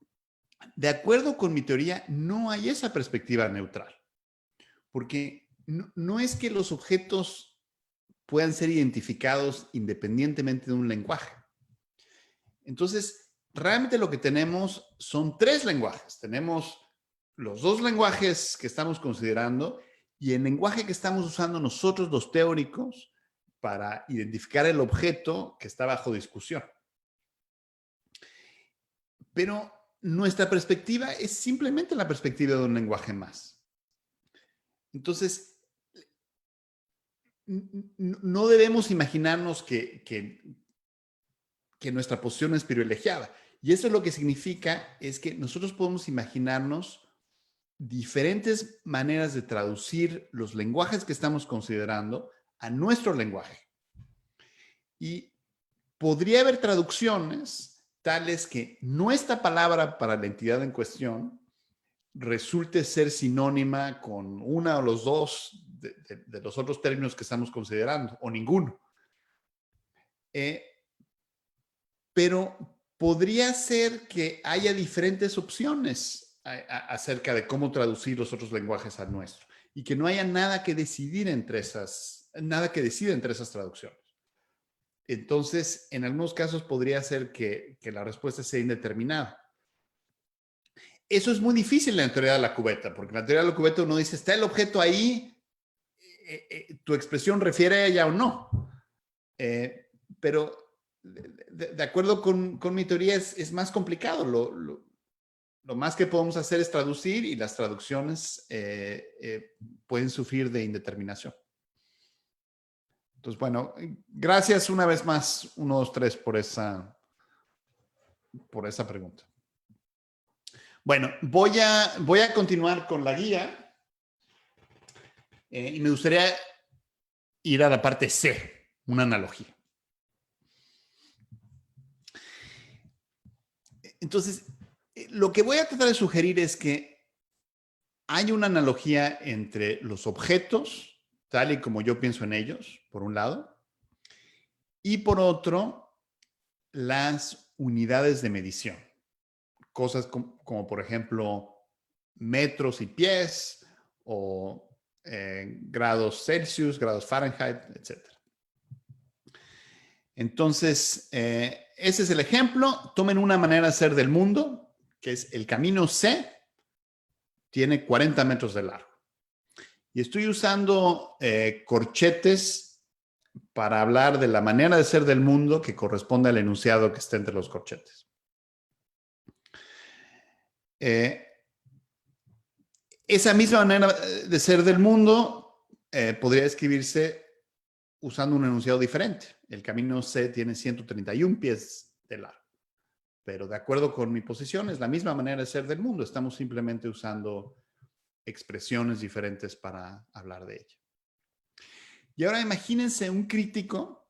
de acuerdo con mi teoría, no hay esa perspectiva neutral, porque no es que los objetos puedan ser identificados independientemente de un lenguaje. Entonces, realmente lo que tenemos son tres lenguajes. Tenemos los dos lenguajes que estamos considerando y el lenguaje que estamos usando nosotros, los teóricos, para identificar el objeto que está bajo discusión. Pero nuestra perspectiva es simplemente la perspectiva de un lenguaje más. Entonces, no debemos imaginarnos que nuestra posición es privilegiada. Y eso lo que significa es que nosotros podemos imaginarnos diferentes maneras de traducir los lenguajes que estamos considerando a nuestro lenguaje. Y podría haber traducciones tales que nuestra palabra para la entidad en cuestión resulte ser sinónima con una o los dos de los otros términos que estamos considerando, o ninguno. Pero podría ser que haya diferentes opciones acerca de cómo traducir los otros lenguajes al nuestro y que no haya nada que decidir entre esas traducciones. Entonces, en algunos casos podría ser que la respuesta sea indeterminada. Eso es muy difícil en la teoría de la cubeta, porque en la teoría de la cubeta uno dice, está el objeto ahí, tu expresión refiere a ella o no. Pero de acuerdo con mi teoría es más complicado. Lo más que podemos hacer es traducir y las traducciones pueden sufrir de indeterminación. Entonces, bueno, gracias una vez más, 1, 2, 3, por esa pregunta. Bueno, voy a continuar con la guía y me gustaría ir a la parte C, una analogía. Entonces, lo que voy a tratar de sugerir es que hay una analogía entre los objetos, tal y como yo pienso en ellos, por un lado, y por otro, las unidades de medición. Cosas como por ejemplo, metros y pies, o grados Celsius, grados Fahrenheit, etc. Entonces, ese es el ejemplo. Tomen una manera de ser del mundo, que es el camino C, tiene 40 metros de largo. Y estoy usando corchetes para hablar de la manera de ser del mundo que corresponde al enunciado que está entre los corchetes. Esa misma manera de ser del mundo podría escribirse usando un enunciado diferente. El camino C tiene 131 pies de largo. pero de acuerdo con mi posición es la misma manera de ser del mundo. Estamos simplemente usando expresiones diferentes para hablar de ella. Y ahora imagínense un crítico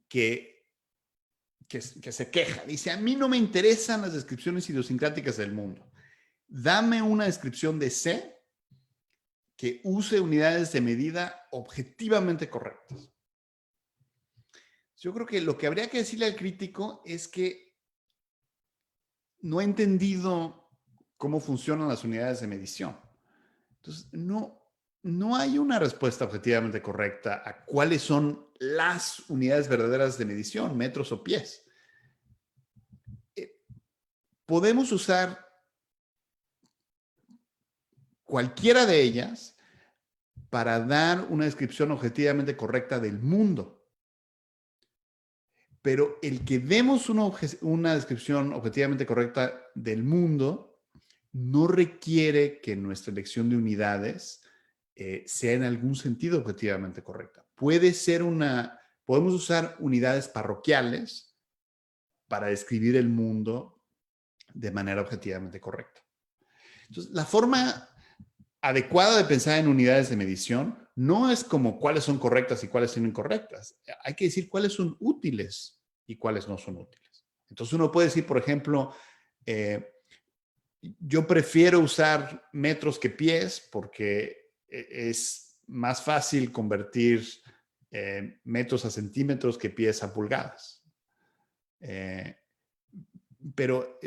que se queja. Dice, a mí no me interesan las descripciones idiosincráticas del mundo. Dame una descripción de C que use unidades de medida objetivamente correctas. Yo creo que lo que habría que decirle al crítico es que no ha entendido cómo funcionan las unidades de medición. Entonces, no hay una respuesta objetivamente correcta a cuáles son las unidades verdaderas de medición, metros o pies. Podemos usar cualquiera de ellas para dar una descripción objetivamente correcta del mundo. Pero el que demos una descripción objetivamente correcta del mundo no requiere que nuestra elección de unidades sea en algún sentido objetivamente correcta. Podemos usar unidades parroquiales para describir el mundo de manera objetivamente correcta. Entonces, la forma adecuada de pensar en unidades de medición no es como cuáles son correctas y cuáles son incorrectas. Hay que decir cuáles son útiles y cuáles no son útiles. Entonces uno puede decir, por ejemplo, yo prefiero usar metros que pies porque es más fácil convertir metros a centímetros que pies a pulgadas. Pero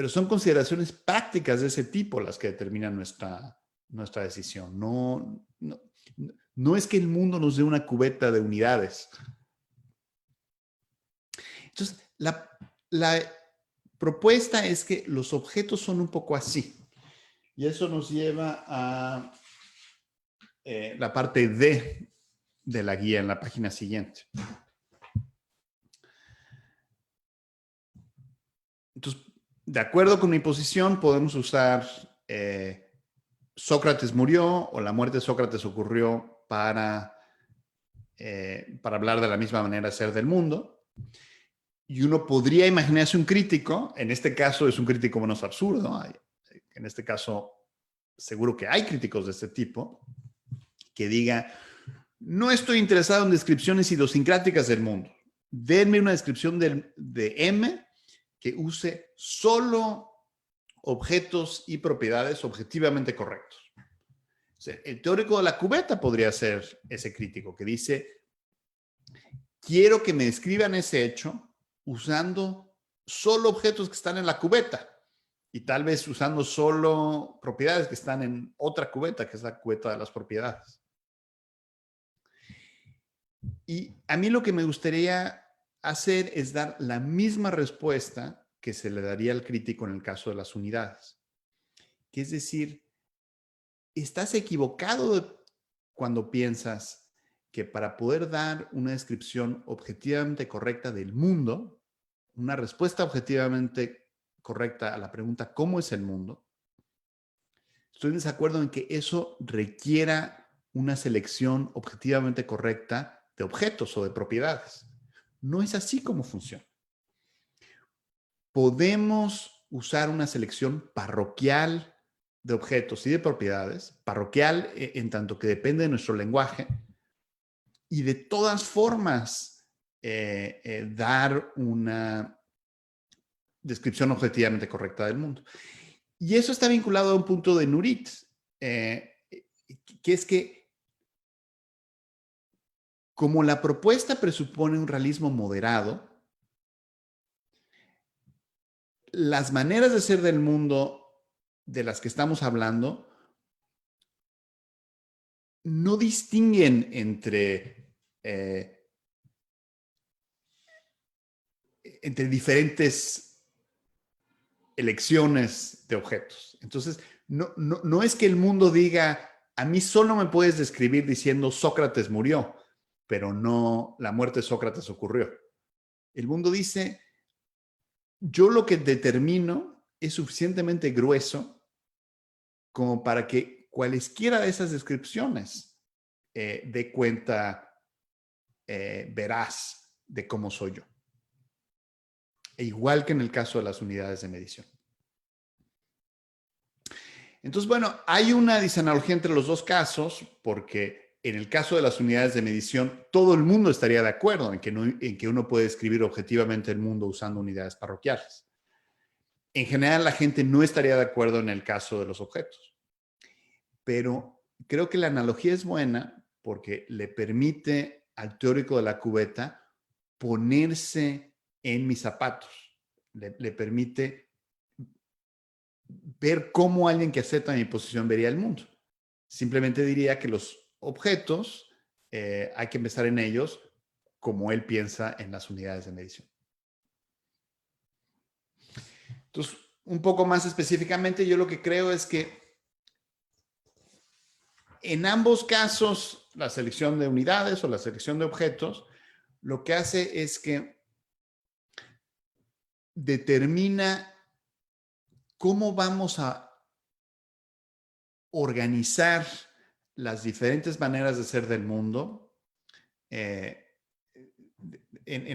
son consideraciones prácticas de ese tipo las que determinan nuestra decisión. No es que el mundo nos dé una cubeta de unidades. Entonces, la propuesta es que los objetos son un poco así. Y eso nos lleva a la parte D de la guía en la página siguiente. Entonces, de acuerdo con mi posición, podemos usar Sócrates murió o la muerte de Sócrates ocurrió para hablar de la misma manera de ser del mundo. Y uno podría imaginarse un crítico, en este caso es un crítico menos absurdo, en este caso seguro que hay críticos de este tipo, que diga, no estoy interesado en descripciones idiosincráticas del mundo. Denme una descripción de M que use solo objetos y propiedades objetivamente correctos. O sea, el teórico de la cubeta podría ser ese crítico que dice, quiero que me describan ese hecho usando solo objetos que están en la cubeta y tal vez usando solo propiedades que están en otra cubeta, que es la cubeta de las propiedades. Y a mí lo que me gustaría hacer es dar la misma respuesta que se le daría al crítico en el caso de las unidades. Que es decir, estás equivocado cuando piensas que para poder dar una descripción objetivamente correcta del mundo, una respuesta objetivamente correcta a la pregunta ¿cómo es el mundo? Estoy en desacuerdo en que eso requiera una selección objetivamente correcta de objetos o de propiedades. No es así como funciona. Podemos usar una selección parroquial de objetos y de propiedades, parroquial en tanto que depende de nuestro lenguaje, y de todas formas dar una descripción objetivamente correcta del mundo. Y eso está vinculado a un punto de Nurit, que es que como la propuesta presupone un realismo moderado, las maneras de ser del mundo de las que estamos hablando no distinguen entre diferentes elecciones de objetos. Entonces, no es que el mundo diga, a mí solo me puedes describir diciendo Sócrates murió, pero no la muerte de Sócrates ocurrió. El mundo dice, yo lo que determino es suficientemente grueso como para que cualesquiera de esas descripciones dé cuenta veraz de cómo soy yo. igual que en el caso de las unidades de medición. Entonces, bueno, hay una disanalogía entre los dos casos, porque en el caso de las unidades de medición, todo el mundo estaría de acuerdo en que uno puede describir objetivamente el mundo usando unidades parroquiales. En general, la gente no estaría de acuerdo en el caso de los objetos. Pero creo que la analogía es buena porque le permite al teórico de la cubeta ponerse en mis zapatos. Le permite ver cómo alguien que acepta mi posición vería el mundo. Simplemente diría que los objetos hay que empezar en ellos como él piensa en las unidades de medición. Entonces, un poco más específicamente, yo lo que creo es que en ambos casos, la selección de unidades o la selección de objetos, lo que hace es que determina cómo vamos a organizar las diferentes maneras de ser del mundo en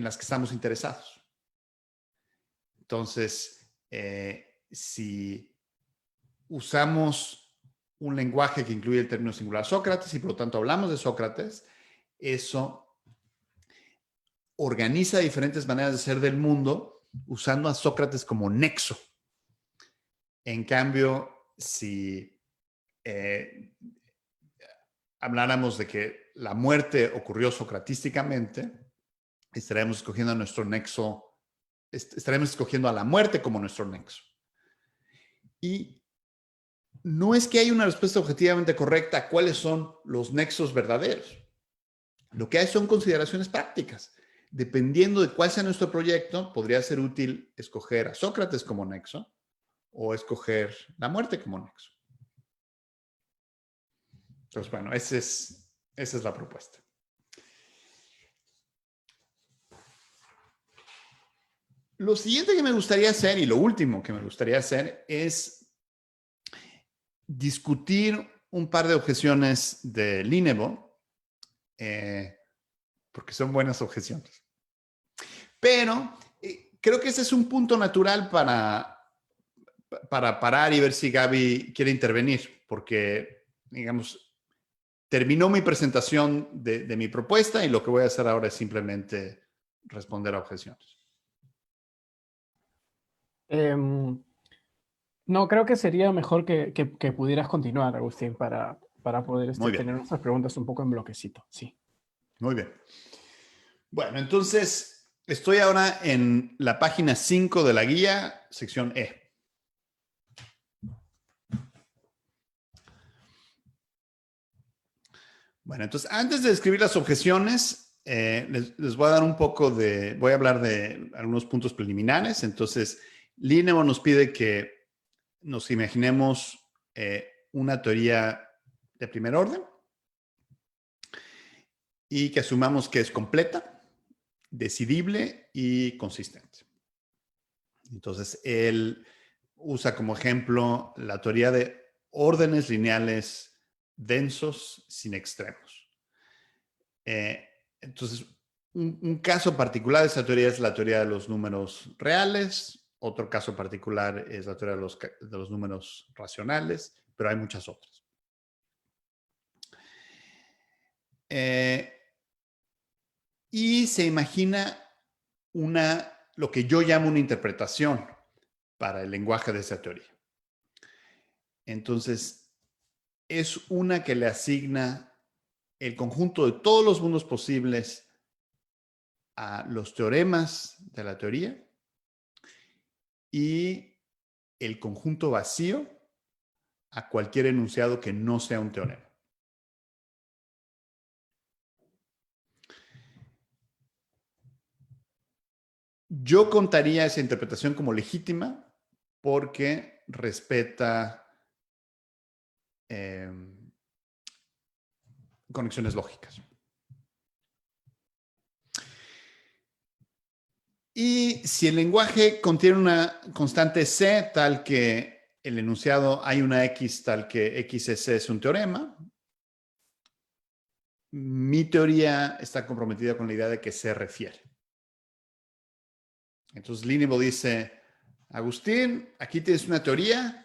las que estamos interesados. Entonces, si usamos un lenguaje que incluye el término singular Sócrates y por lo tanto hablamos de Sócrates, eso organiza diferentes maneras de ser del mundo usando a Sócrates como nexo. En cambio, si habláramos de que la muerte ocurrió socratísticamente, estaremos escogiendo a nuestro nexo, estaremos escogiendo a la muerte como nuestro nexo. Y no es que haya una respuesta objetivamente correcta a cuáles son los nexos verdaderos. Lo que hay son consideraciones prácticas. Dependiendo de cuál sea nuestro proyecto, podría ser útil escoger a Sócrates como nexo o escoger la muerte como nexo. Entonces, bueno, esa es la propuesta. Lo siguiente que me gustaría hacer, y lo último que me gustaría hacer, es discutir un par de objeciones de Linnebaum, porque son buenas objeciones. Pero creo que ese es un punto natural para parar y ver si Gaby quiere intervenir, porque, digamos, terminó mi presentación de mi propuesta y lo que voy a hacer ahora es simplemente responder a objeciones. No, creo que sería mejor que pudieras continuar, Agustín, para poder tener nuestras preguntas un poco en bloquecito. Sí. Muy bien. Bueno, entonces estoy ahora en la página 5 de la guía, sección E. Bueno, entonces antes de describir las objeciones, les voy a dar voy a hablar de algunos puntos preliminares. Entonces, Linnebaum nos pide que nos imaginemos una teoría de primer orden y que asumamos que es completa, decidible y consistente. Entonces, él usa como ejemplo la teoría de órdenes lineales densos sin extremos. Entonces, un caso particular de esa teoría es la teoría de los números reales. Otro caso particular es la teoría de los números racionales, pero hay muchas otras. Y se imagina lo que yo llamo una interpretación para el lenguaje de esa teoría. Entonces, es una que le asigna el conjunto de todos los mundos posibles a los teoremas de la teoría y el conjunto vacío a cualquier enunciado que no sea un teorema. Yo contaría esa interpretación como legítima porque respeta conexiones lógicas. Y si el lenguaje contiene una constante C tal que el enunciado hay una X tal que X es C es un teorema, mi teoría está comprometida con la idea de que C refiere. Entonces Lineable dice, Agustín, aquí tienes una teoría,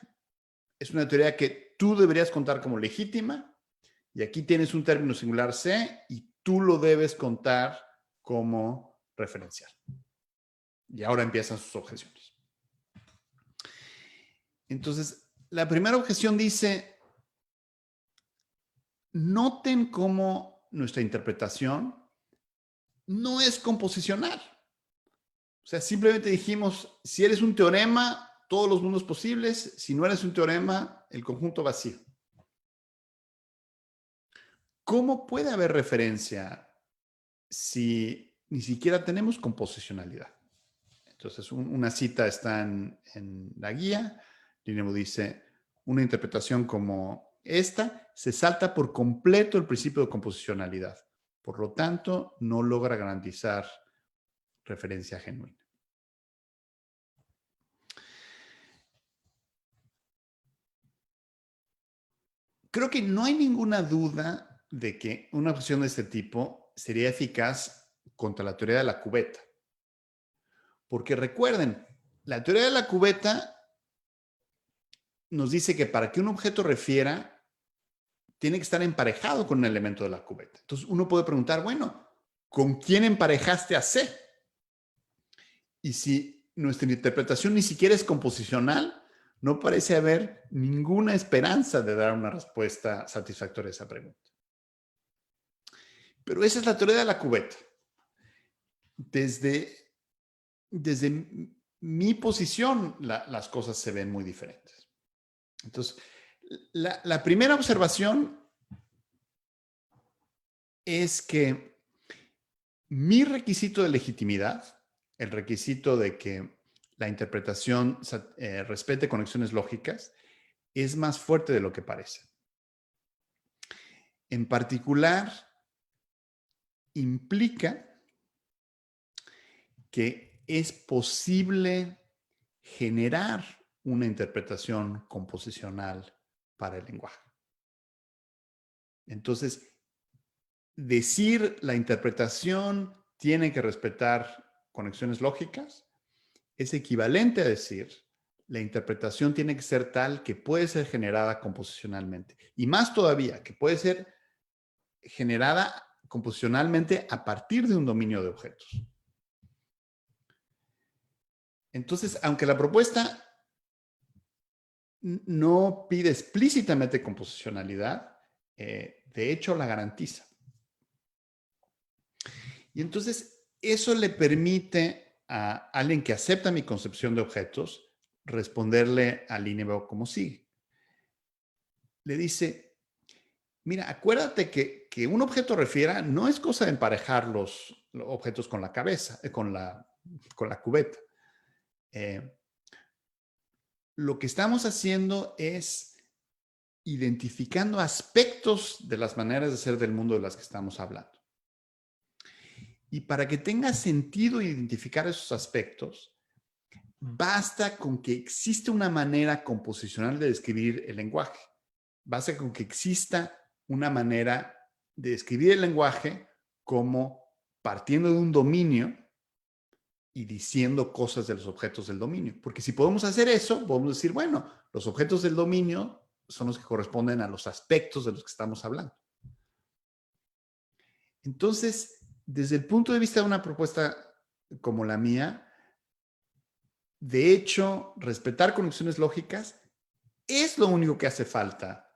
es una teoría que tú deberías contar como legítima, y aquí tienes un término singular C, y tú lo debes contar como referencial. Y ahora empiezan sus objeciones. Entonces, la primera objeción dice, noten cómo nuestra interpretación no es composicional. O sea, simplemente dijimos, si eres un teorema, todos los mundos posibles. Si no eres un teorema, el conjunto vacío. ¿Cómo puede haber referencia si ni siquiera tenemos composicionalidad? Entonces, una cita está en la guía. Lineable dice, una interpretación como esta se salta por completo el principio de composicionalidad. Por lo tanto, no logra garantizar referencia genuina. Creo que no hay ninguna duda de que una objeción de este tipo sería eficaz contra la teoría de la cubeta. Porque recuerden, la teoría de la cubeta nos dice que para que un objeto refiera, tiene que estar emparejado con un elemento de la cubeta. Entonces uno puede preguntar, bueno, ¿con quién emparejaste a C? Y si nuestra interpretación ni siquiera es composicional, no parece haber ninguna esperanza de dar una respuesta satisfactoria a esa pregunta. Pero esa es la teoría de la cubeta. Desde mi posición, las cosas se ven muy diferentes. Entonces, la primera observación es que mi requisito de legitimidad, el requisito de que la interpretación respete conexiones lógicas, es más fuerte de lo que parece. En particular, implica que es posible generar una interpretación composicional para el lenguaje. Entonces, decir la interpretación tiene que respetar conexiones lógicas es equivalente a decir la interpretación tiene que ser tal que puede ser generada composicionalmente. Y más todavía, que puede ser generada composicionalmente a partir de un dominio de objetos. Entonces, aunque la propuesta no pide explícitamente composicionalidad, de hecho la garantiza. Y entonces eso le permite a alguien que acepta mi concepción de objetos responderle a Lineable como sigue. Le dice, mira, acuérdate que un objeto refiera no es cosa de emparejar los objetos con la cabeza, con la cubeta. Lo que estamos haciendo es identificando aspectos de las maneras de ser del mundo de las que estamos hablando. Y para que tenga sentido identificar esos aspectos, basta con que exista una manera composicional de describir el lenguaje. Basta con que exista una manera de describir el lenguaje como partiendo de un dominio y diciendo cosas de los objetos del dominio. Porque si podemos hacer eso, podemos decir, bueno, los objetos del dominio son los que corresponden a los aspectos de los que estamos hablando. Entonces, desde el punto de vista de una propuesta como la mía, de hecho, respetar conexiones lógicas es lo único que hace falta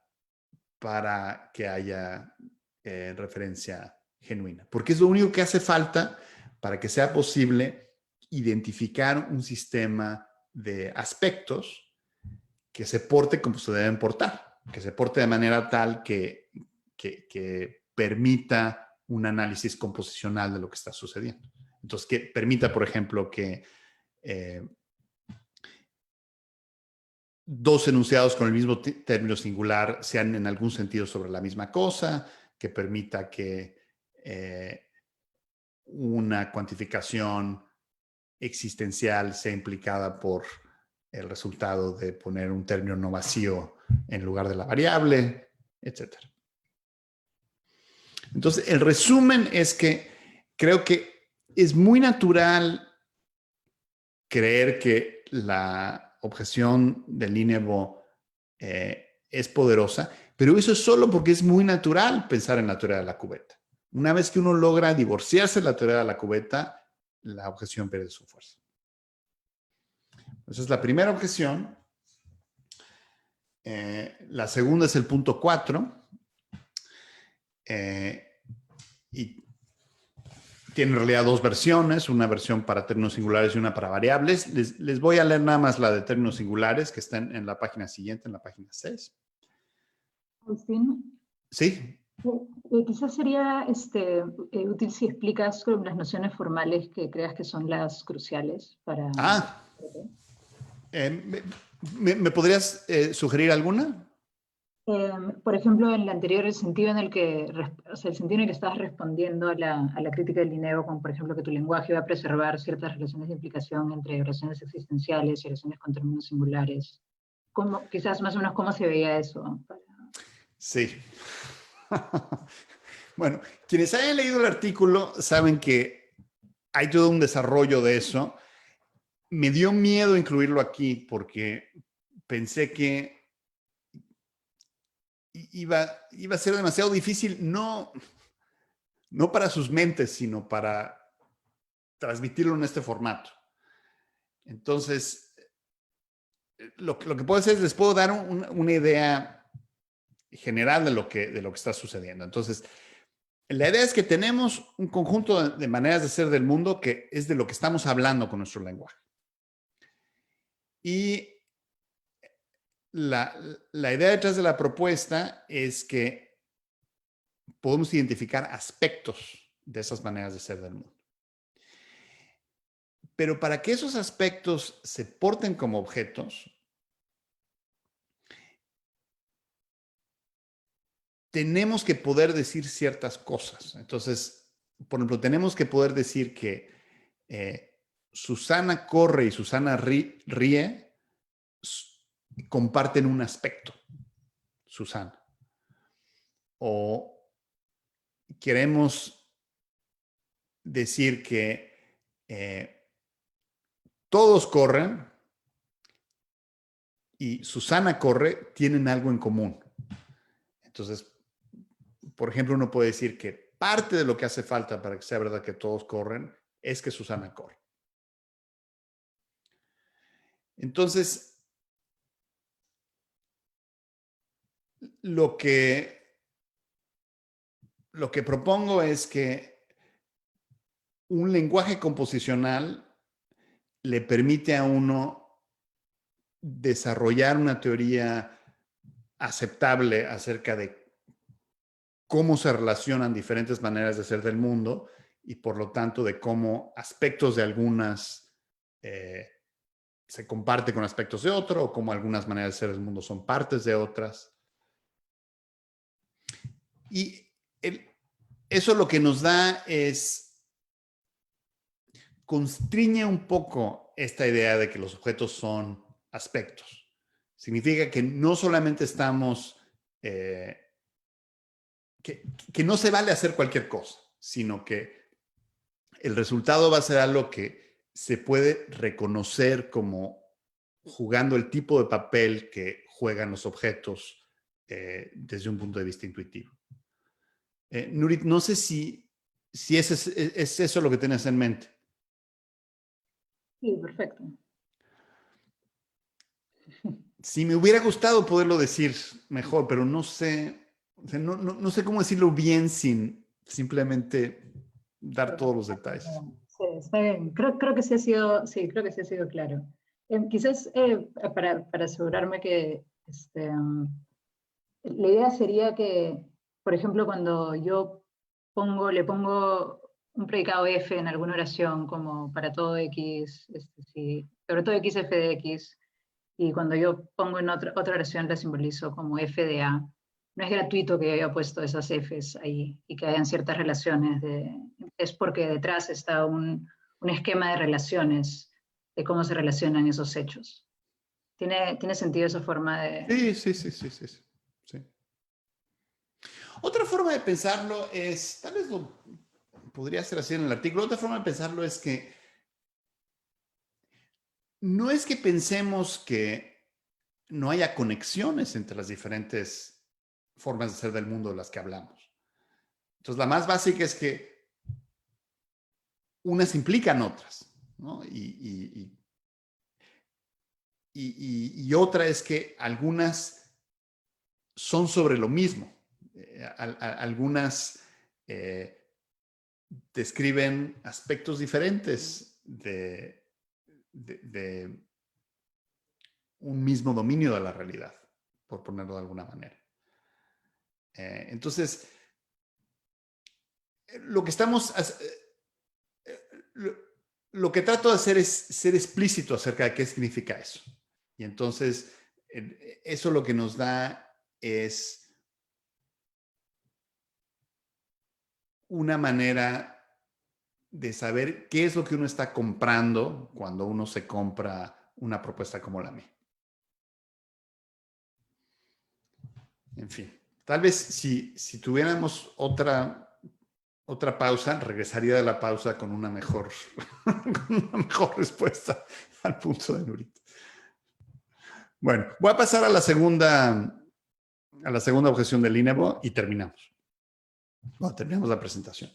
para que haya referencia genuina. Porque es lo único que hace falta para que sea posible identificar un sistema de aspectos que se porte como se deben portar, que se porte de manera tal que permita un análisis composicional de lo que está sucediendo. Entonces, que permita, por ejemplo, que dos enunciados con el mismo término singular sean en algún sentido sobre la misma cosa, que permita que una cuantificación existencial sea implicada por el resultado de poner un término no vacío en lugar de la variable, etc. Entonces, el resumen es que creo que es muy natural creer que la objeción del INEBO es poderosa, pero eso es solo porque es muy natural pensar en la teoría de la cubeta. Una vez que uno logra divorciarse de la teoría de la cubeta, la objeción pierde su fuerza. Esa es la primera objeción. La segunda es el punto 4. Y tiene en realidad dos versiones, una versión para términos singulares y una para variables. Les voy a leer nada más la de términos singulares, que está en la página siguiente, en la página 6. Agustín, Sí. quizás sería útil si explicas las nociones formales que creas que son las cruciales para... ¿Me podrías sugerir alguna? Por ejemplo, en el anterior, el sentido en el que, o sea, el sentido en el que estabas respondiendo a la crítica del INEBO, como por ejemplo que tu lenguaje va a preservar ciertas relaciones de implicación entre oraciones existenciales y oraciones con términos singulares. Quizás más o menos cómo se veía eso. Sí. Bueno, quienes hayan leído el artículo saben que hay todo un desarrollo de eso. Me dio miedo incluirlo aquí porque pensé que iba a ser demasiado difícil, no para sus mentes, sino para transmitirlo en este formato. Entonces, lo que puedo hacer es les puedo dar una idea general de lo que está sucediendo. Entonces, la idea es que tenemos un conjunto de maneras de ser del mundo que es de lo que estamos hablando con nuestro lenguaje. Y la idea detrás de la propuesta es que podemos identificar aspectos de esas maneras de ser del mundo. Pero para que esos aspectos se porten como objetos, tenemos que poder decir ciertas cosas. Entonces, por ejemplo, tenemos que poder decir que Susana corre y Susana ríe, comparten un aspecto, Susana. O queremos decir que todos corren y Susana corre, tienen algo en común. Entonces, por ejemplo, uno puede decir que parte de lo que hace falta para que sea verdad que todos corren es que Susana corre. Entonces, lo que propongo es que un lenguaje composicional le permite a uno desarrollar una teoría aceptable acerca de cómo se relacionan diferentes maneras de ser del mundo y por lo tanto de cómo aspectos de algunas se comparte con aspectos de otro o cómo algunas maneras de ser del mundo son partes de otras. Y eso lo que nos da es, constriñe un poco esta idea de que los objetos son aspectos. Significa que no solamente estamos, que no se vale hacer cualquier cosa, sino que el resultado va a ser algo que se puede reconocer como jugando el tipo de papel que juegan los objetos desde un punto de vista intuitivo. Nurit, no sé si es eso lo que tienes en mente. Sí, perfecto. Si me hubiera gustado poderlo decir mejor, pero no sé, o sea, no sé cómo decirlo bien sin simplemente dar todos los detalles. Sí, está bien. Creo que sí ha sido claro. Quizás para asegurarme que la idea sería que, por ejemplo, cuando yo le pongo un predicado f en alguna oración, como para todo x, sí, sobre todo x f de x, y cuando yo pongo en otra oración la simbolizo como f de a, no es gratuito que yo haya puesto esas f's ahí y que hayan ciertas relaciones. Es porque detrás está un esquema de relaciones, de cómo se relacionan esos hechos. ¿Tiene sentido esa forma de...? Sí. Otra forma de pensarlo es, tal vez lo podría ser así en el artículo, otra forma de pensarlo es que no es que pensemos que no haya conexiones entre las diferentes formas de ser del mundo de las que hablamos. Entonces, la más básica es que unas implican otras, ¿no? Y otra es que algunas son sobre lo mismo. Algunas describen aspectos diferentes de un mismo dominio de la realidad, por ponerlo de alguna manera. Entonces, lo que trato de hacer es ser explícito acerca de qué significa eso. Y entonces, eso lo que nos da es una manera de saber qué es lo que uno está comprando cuando uno se compra una propuesta como la mía. En fin, tal vez si tuviéramos otra pausa, regresaría de la pausa con una mejor, con una mejor respuesta al punto de Nurita. Bueno, voy a pasar a la segunda objeción del INEBO y terminamos. Bueno, terminamos la presentación.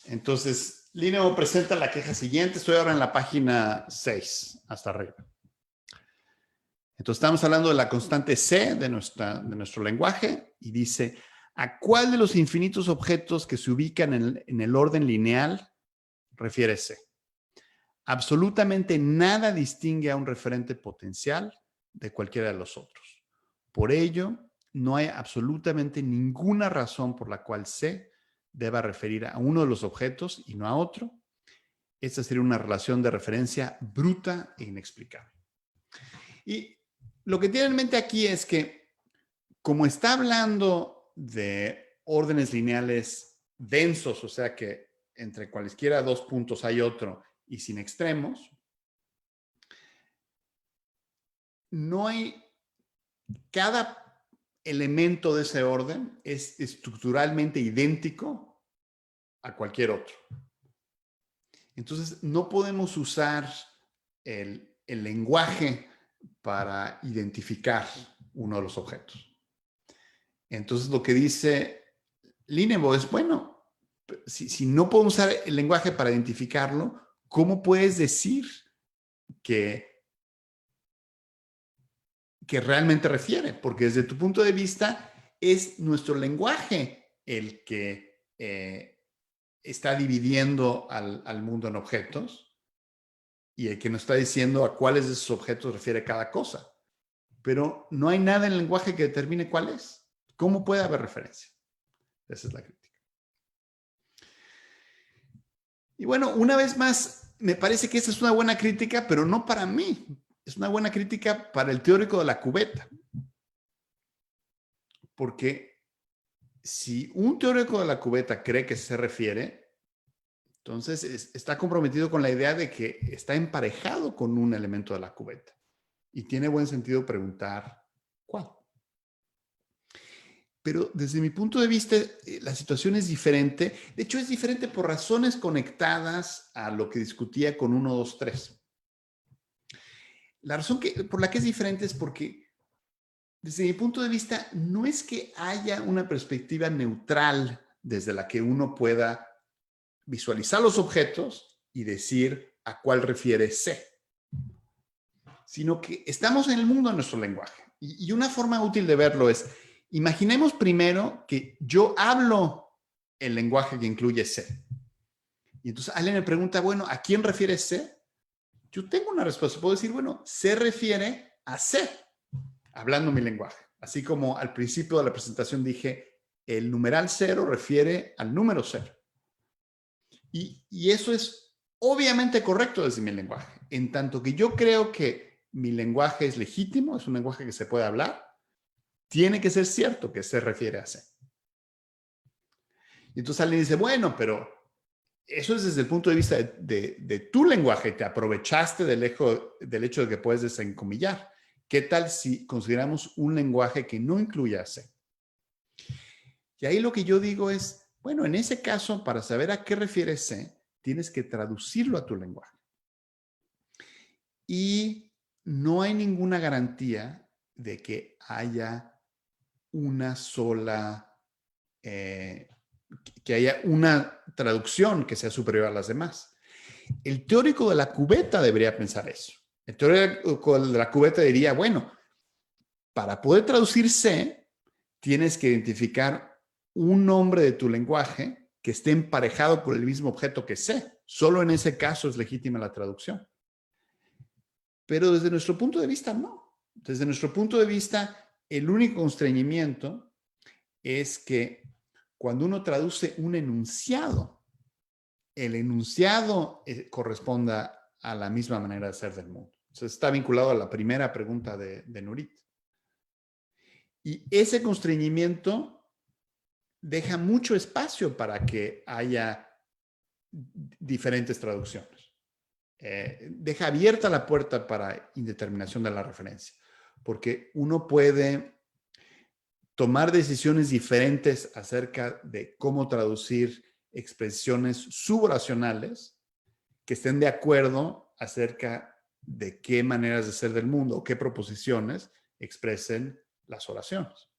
Entonces, INEBO presenta la queja siguiente. Estoy ahora en la página 6, hasta arriba. Entonces, estamos hablando de la constante C de nuestro lenguaje y dice, ¿a cuál de los infinitos objetos que se ubican en el orden lineal refiere C? Absolutamente nada distingue a un referente potencial de cualquiera de los otros. Por ello, no hay absolutamente ninguna razón por la cual C deba referir a uno de los objetos y no a otro. Esta sería una relación de referencia bruta e inexplicable. Y lo que tiene en mente aquí es que, como está hablando de órdenes lineales densos, o sea que entre cualesquiera dos puntos hay otro y sin extremos, no hay, cada elemento de ese orden es estructuralmente idéntico a cualquier otro. Entonces, no podemos usar el lenguaje para identificar uno de los objetos. Entonces, lo que dice INEBO es, bueno, si no puedo usar el lenguaje para identificarlo, ¿cómo puedes decir que realmente refiere? Porque desde tu punto de vista es nuestro lenguaje el que está dividiendo al mundo en objetos y el que nos está diciendo a cuáles de esos objetos refiere cada cosa. Pero no hay nada en el lenguaje que determine cuál es. ¿Cómo puede haber referencia? Esa es la crítica. Y bueno, una vez más, me parece que esa es una buena crítica, pero no para mí. Es una buena crítica para el teórico de la cubeta. Porque si un teórico de la cubeta cree que se refiere, entonces está comprometido con la idea de que está emparejado con un elemento de la cubeta. Y tiene buen sentido preguntar cuál. Pero desde mi punto de vista, la situación es diferente. De hecho, es diferente por razones conectadas a lo que discutía con 1, 2, 3. La razón por la que es diferente es porque, desde mi punto de vista, no es que haya una perspectiva neutral desde la que uno pueda visualizar los objetos y decir a cuál refiere C, sino que estamos en el mundo de nuestro lenguaje. Y una forma útil de verlo es, imaginemos primero que yo hablo el lenguaje que incluye C. Y entonces alguien me pregunta, bueno, ¿a quién refiere C? Yo tengo una respuesta. Puedo decir, bueno, C refiere a C, hablando mi lenguaje. Así como al principio de la presentación dije, el numeral 0 refiere al número 0. Y eso es obviamente correcto desde mi lenguaje. En tanto que yo creo que mi lenguaje es legítimo, es un lenguaje que se puede hablar, tiene que ser cierto que se refiere a C. Y entonces alguien dice, bueno, pero eso es desde el punto de vista de tu lenguaje. Te aprovechaste del hecho de que puedes desencomillar. ¿Qué tal si consideramos un lenguaje que no incluya a C? Y ahí lo que yo digo es, bueno, en ese caso, para saber a qué refiere C, tienes que traducirlo a tu lenguaje. y no hay ninguna garantía de que haya una sola, que haya una traducción que sea superior a las demás. El teórico de la cubeta debería pensar eso. El teórico de la cubeta diría, bueno, para poder traducir C, tienes que identificar un nombre de tu lenguaje que esté emparejado por el mismo objeto que C. Solo en ese caso es legítima la traducción. Pero desde nuestro punto de vista, no. Desde nuestro punto de vista, el único constreñimiento es que cuando uno traduce un enunciado, el enunciado corresponda a la misma manera de ser del mundo. Entonces, está vinculado a la primera pregunta de Nurit. Y ese constreñimiento deja mucho espacio para que haya diferentes traducciones. Deja abierta la puerta para indeterminación de la referencia, porque uno puede tomar decisiones diferentes acerca de cómo traducir expresiones suboracionales que estén de acuerdo acerca de qué maneras de ser del mundo o qué proposiciones expresen las oraciones.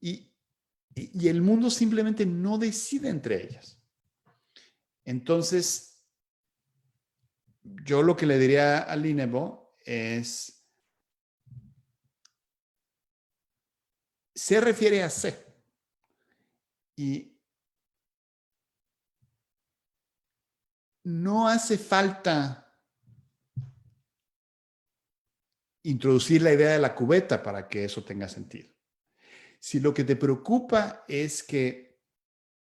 Y el mundo simplemente no decide entre ellas. Entonces, yo lo que le diría a Linebo es, se refiere a C. Y no hace falta introducir la idea de la cubeta para que eso tenga sentido. Si lo que te preocupa es que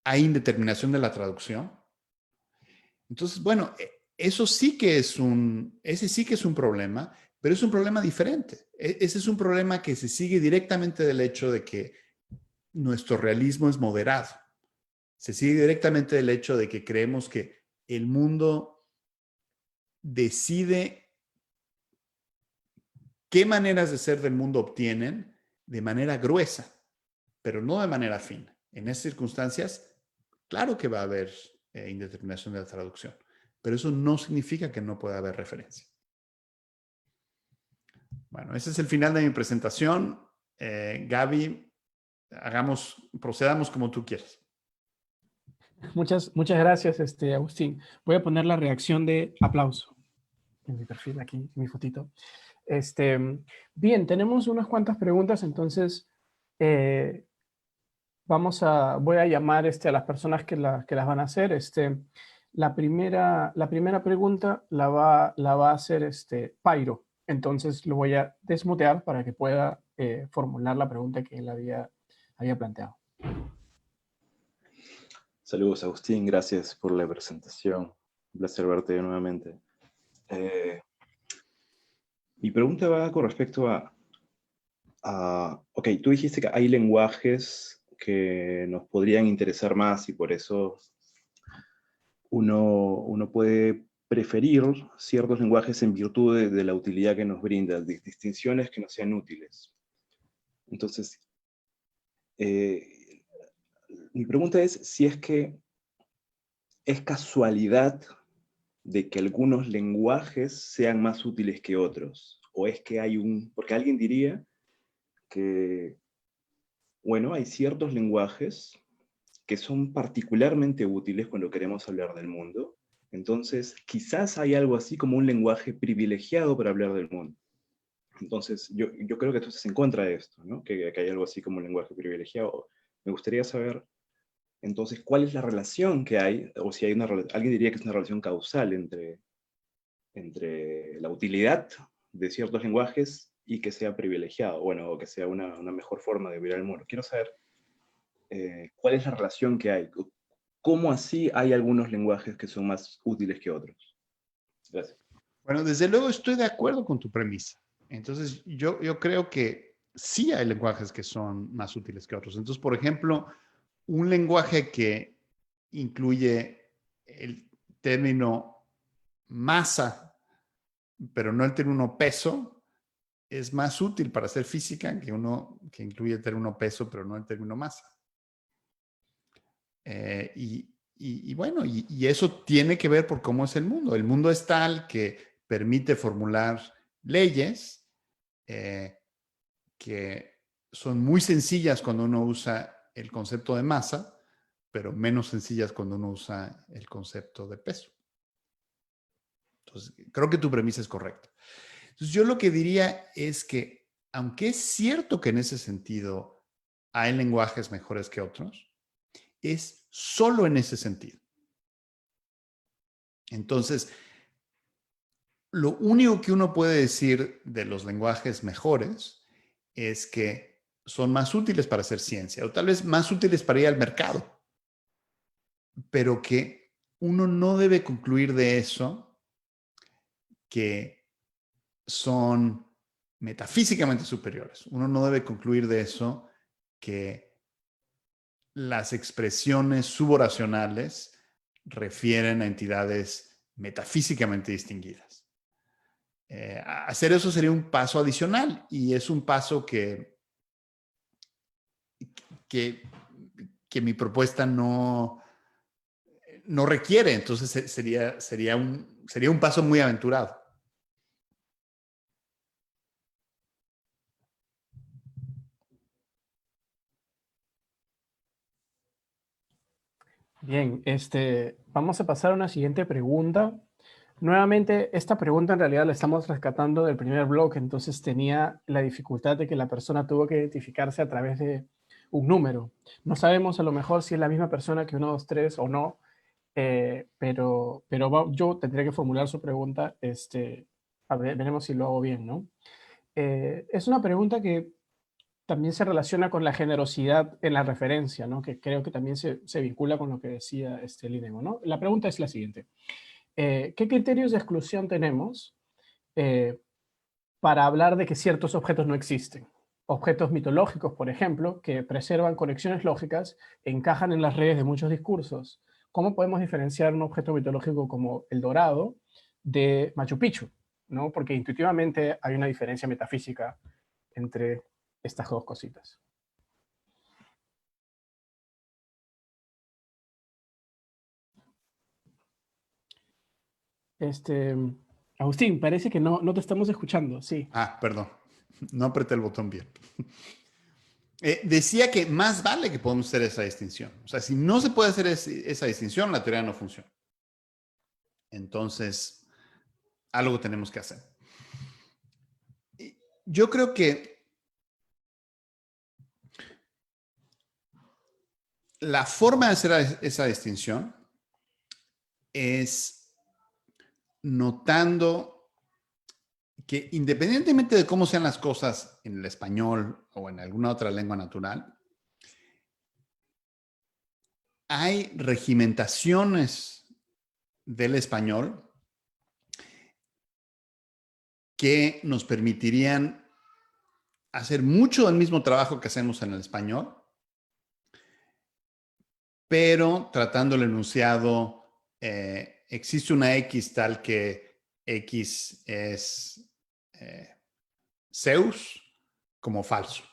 hay indeterminación de la traducción, entonces, bueno, ese sí que es un problema, pero es un problema diferente. Ese es un problema que se sigue directamente del hecho de que nuestro realismo es moderado. Se sigue directamente del hecho de que creemos que el mundo decide qué maneras de ser del mundo obtienen de manera gruesa, pero no de manera fina. En esas circunstancias, claro que va a haber indeterminación de la traducción, pero eso no significa que no pueda haber referencia. Bueno, ese es el final de mi presentación. Gaby, procedamos como tú quieras. Muchas gracias, Agustín. Voy a poner la reacción de aplauso en mi perfil aquí, en mi fotito. Bien, tenemos unas cuantas preguntas, entonces voy a llamar a las personas que las van a hacer. La primera pregunta la va a hacer Pairo. Entonces lo voy a desmutear para que pueda formular la pregunta que él había planteado. Saludos, Agustín. Gracias por la presentación. Un placer verte nuevamente. Mi pregunta va con respecto ok, tú dijiste que hay lenguajes que nos podrían interesar más y por eso uno puede preferir ciertos lenguajes en virtud de la utilidad que nos brinda, distinciones que nos sean útiles. Entonces, mi pregunta es si es que es casualidad de que algunos lenguajes sean más útiles que otros, o es que porque alguien diría que, bueno, hay ciertos lenguajes que son particularmente útiles cuando queremos hablar del mundo. Entonces, quizás hay algo así como un lenguaje privilegiado para hablar del mundo. Entonces, yo creo que tú estás en contra de esto, ¿no? Que hay algo así como un lenguaje privilegiado. Me gustaría saber, entonces, ¿cuál es la relación que hay? O si hay alguien diría que es una relación causal entre la utilidad de ciertos lenguajes y que sea privilegiado, bueno, o que sea una mejor forma de vivir el mundo. Quiero saber cuál es la relación que hay. ¿Cómo así hay algunos lenguajes que son más útiles que otros? Gracias. Bueno, desde luego estoy de acuerdo con tu premisa. Entonces, yo creo que sí hay lenguajes que son más útiles que otros. Entonces, por ejemplo, un lenguaje que incluye el término masa, pero no el término peso, es más útil para hacer física que uno que incluye el término peso, pero no el término masa. y bueno, y eso tiene que ver por cómo es el mundo. El mundo es tal que permite formular leyes que son muy sencillas cuando uno usa el concepto de masa, pero menos sencillas cuando uno usa el concepto de peso. Entonces, creo que tu premisa es correcta. Entonces, yo lo que diría es que, aunque es cierto que en ese sentido hay lenguajes mejores que otros, es solo en ese sentido. Entonces, lo único que uno puede decir de los lenguajes mejores es que son más útiles para hacer ciencia, o tal vez más útiles para ir al mercado, pero que uno no debe concluir de eso que son metafísicamente superiores. Uno no debe concluir de eso que las expresiones suboracionales refieren a entidades metafísicamente distinguidas. Hacer eso sería un paso adicional y es un paso que mi propuesta no requiere. Entonces sería un paso muy aventurado. Bien, vamos a pasar a una siguiente pregunta. Nuevamente, esta pregunta en realidad la estamos rescatando del primer bloque, entonces tenía la dificultad de que la persona tuvo que identificarse a través de un número. No sabemos a lo mejor si es la misma persona que 1, 2, 3 o no, pero yo tendré que formular su pregunta, a ver, veremos si lo hago bien, ¿no? Es una pregunta que también se relaciona con la generosidad en la referencia, ¿no? Que creo que también se vincula con lo que decía Lidemo, ¿no? La pregunta es la siguiente. ¿Qué criterios de exclusión tenemos para hablar de que ciertos objetos no existen? Objetos mitológicos, por ejemplo, que preservan conexiones lógicas, encajan en las redes de muchos discursos. ¿Cómo podemos diferenciar un objeto mitológico como el Dorado de Machu Picchu? ¿No? Porque intuitivamente hay una diferencia metafísica entre estas dos cositas. Agustín, parece que no te estamos escuchando, sí. Perdón, no apreté el botón bien. Decía que más vale que podamos hacer esa distinción. O sea, si no se puede hacer esa distinción, la teoría no funciona. Entonces, algo tenemos que hacer. Yo creo que la forma de hacer esa distinción es notando que independientemente de cómo sean las cosas en el español o en alguna otra lengua natural, hay regimentaciones del español que nos permitirían hacer mucho del mismo trabajo que hacemos en el español, pero tratando el enunciado, existe una X tal que X es Zeus como falso.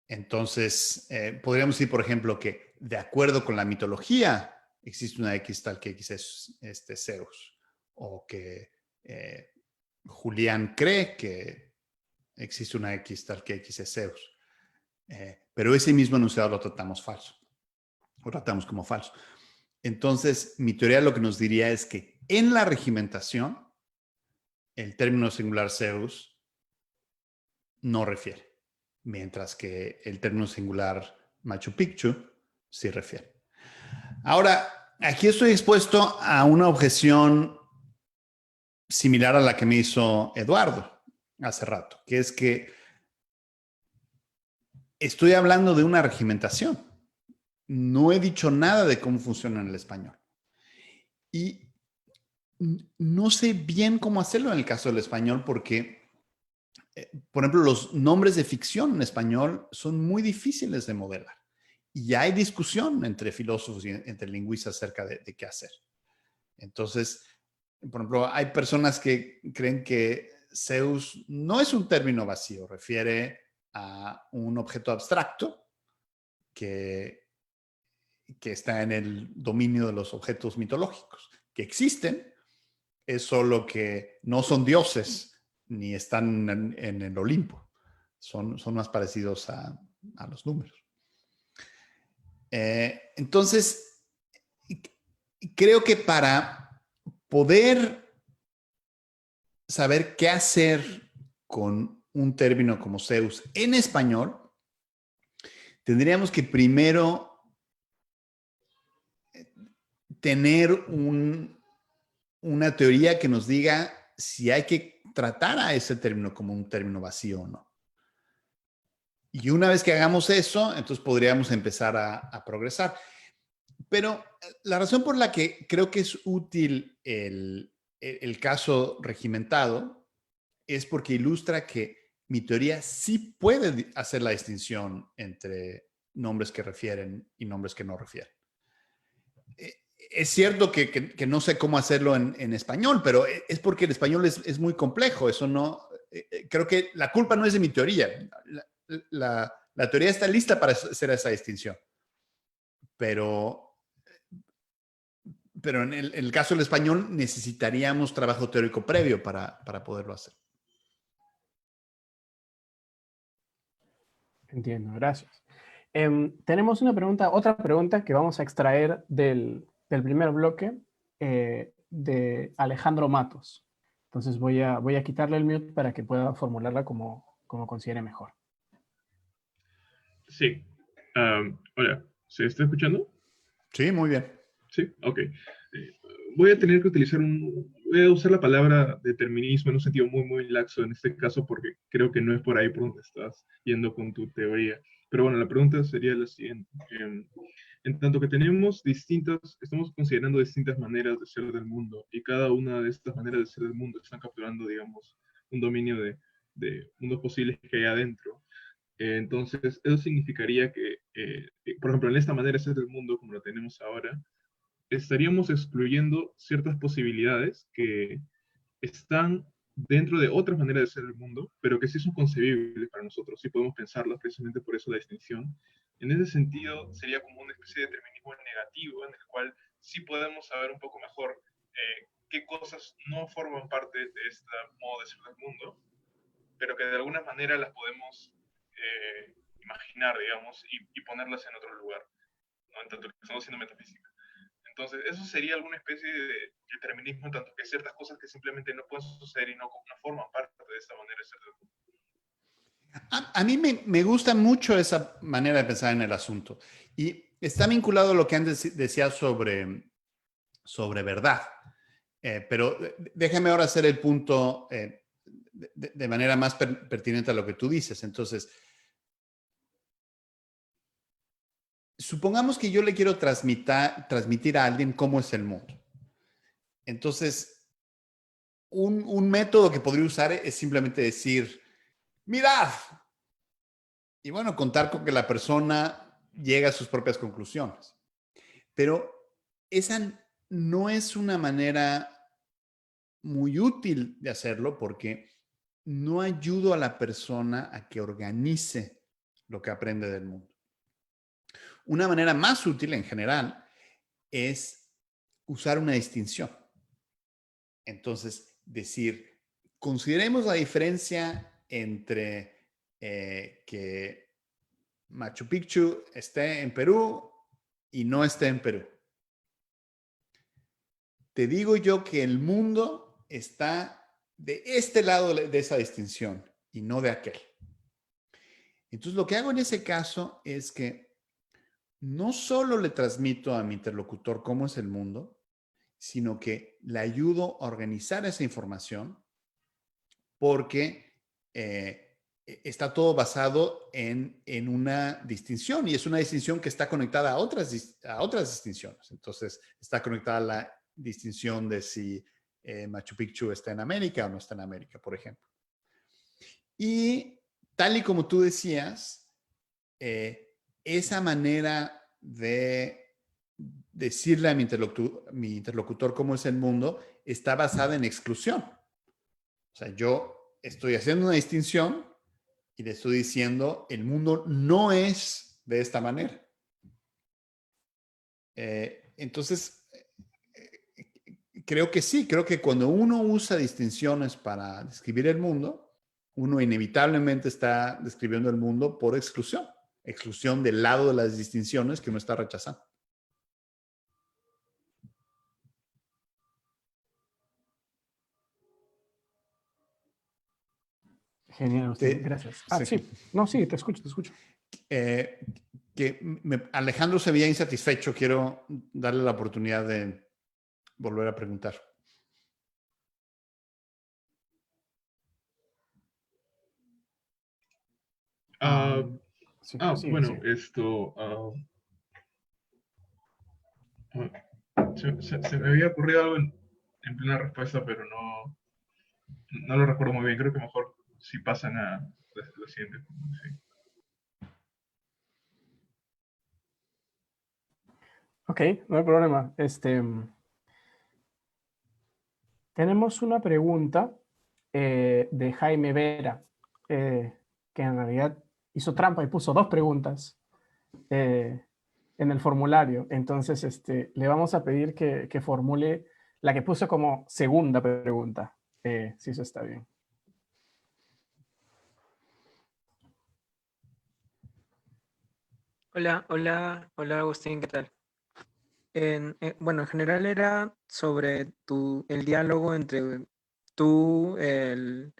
Entonces, podríamos decir, por ejemplo, que de acuerdo con la mitología, existe una X tal que X es Zeus, o que Julián cree que existe una X tal que X es Zeus. Pero ese mismo enunciado lo tratamos falso, o tratamos como falso. Entonces, mi teoría lo que nos diría es que en la regimentación, el término singular Zeus no refiere, mientras que el término singular Machu Picchu sí refiere. Ahora, aquí estoy expuesto a una objeción similar a la que me hizo Eduardo hace rato, que es que estoy hablando de una regimentación. No he dicho nada de cómo funciona en el español. Y no sé bien cómo hacerlo en el caso del español porque, por ejemplo, los nombres de ficción en español son muy difíciles de modelar. Y hay discusión entre filósofos y entre lingüistas acerca de qué hacer. Entonces, por ejemplo, hay personas que creen que Zeus no es un término vacío, refiere a un objeto abstracto que que está en el dominio de los objetos mitológicos, que existen, es solo que no son dioses ni están en el Olimpo. Son más parecidos a los números. Entonces, creo que para poder saber qué hacer con un término como Zeus en español, tendríamos que primero tener una teoría que nos diga si hay que tratar a ese término como un término vacío o no. Y una vez que hagamos eso, entonces podríamos empezar a progresar. Pero la razón por la que creo que es útil el caso regimentado es porque ilustra que mi teoría sí puede hacer la distinción entre nombres que refieren y nombres que no refieren. Es cierto que no sé cómo hacerlo en español, pero es porque el español es muy complejo. Eso no, creo que la culpa no es de mi teoría. La teoría está lista para hacer esa distinción. Pero en el caso del español necesitaríamos trabajo teórico previo para poderlo hacer. Entiendo, gracias. Tenemos otra pregunta que vamos a extraer del primer bloque de Alejandro Matos. Entonces voy a quitarle el mute para que pueda formularla como considere mejor. Sí. Hola, ¿se está escuchando? Sí, muy bien. Sí, ok. Voy a usar la palabra determinismo en un sentido muy, muy laxo en este caso porque creo que no es por ahí por donde estás yendo con tu teoría. Pero bueno, la pregunta sería la siguiente. En tanto que estamos considerando distintas maneras de ser del mundo y cada una de estas maneras de ser del mundo están capturando, digamos, un dominio de mundos posibles que hay adentro. Entonces, eso significaría que, por ejemplo, en esta manera de ser del mundo como lo tenemos ahora, estaríamos excluyendo ciertas posibilidades que están dentro de otras maneras de ser el mundo, pero que sí son concebibles para nosotros, sí podemos pensarlas, precisamente por eso la distinción. En ese sentido, sería como una especie de determinismo negativo, en el cual sí podemos saber un poco mejor qué cosas no forman parte de este modo de ser del mundo, pero que de alguna manera las podemos imaginar, digamos, y ponerlas en otro lugar, ¿no? En tanto que estamos haciendo metafísica. Entonces, eso sería alguna especie de determinismo, en tanto que ciertas cosas que simplemente no pueden suceder y no forman parte de esta manera de ser del mundo. A mí me gusta mucho esa manera de pensar en el asunto. Y está vinculado a lo que antes decía sobre verdad. Pero déjame ahora hacer el punto de manera más pertinente a lo que tú dices. Entonces, supongamos que yo le quiero transmitir a alguien cómo es el mundo. Entonces, un método que podría usar es simplemente decir, mirad. Y bueno, contar con que la persona llega a sus propias conclusiones. Pero esa no es una manera muy útil de hacerlo porque no ayudo a la persona a que organice lo que aprende del mundo. Una manera más útil en general es usar una distinción. Entonces, decir, consideremos la diferencia entre que Machu Picchu esté en Perú y no esté en Perú. Te digo yo que el mundo está de este lado de esa distinción y no de aquel. Entonces, lo que hago en ese caso es que no solo le transmito a mi interlocutor cómo es el mundo, sino que le ayudo a organizar esa información porque está todo basado en una distinción y es una distinción que está conectada a otras distinciones. Entonces, está conectada a la distinción de si Machu Picchu está en América o no está en América, por ejemplo. Y tal y como tú decías, esa manera de decirle a mi interlocutor cómo es el mundo está basada en exclusión. O sea, yo estoy haciendo una distinción y le estoy diciendo el mundo no es de esta manera. Entonces, creo que sí, creo que cuando uno usa distinciones para describir el mundo, uno inevitablemente está describiendo el mundo por exclusión, exclusión del lado de las distinciones que uno está rechazando. Genial, Agustín, gracias. Ah, sí. No, sí, te escucho, te escucho. Alejandro se veía insatisfecho. Quiero darle la oportunidad de volver a preguntar. Sí, bueno, sí. esto... se me había ocurrido algo en plena respuesta, pero no lo recuerdo muy bien. Creo que mejor si pasan a la siguiente. Sí. Ok, no hay problema. Tenemos una pregunta de Jaime Vera, que en realidad hizo trampa y puso 2 preguntas en el formulario. Entonces, le vamos a pedir que formule la que puso como segunda pregunta, si eso está bien. Hola, hola, hola Agustín, ¿qué tal? Bueno, en general era sobre el diálogo entre tú, el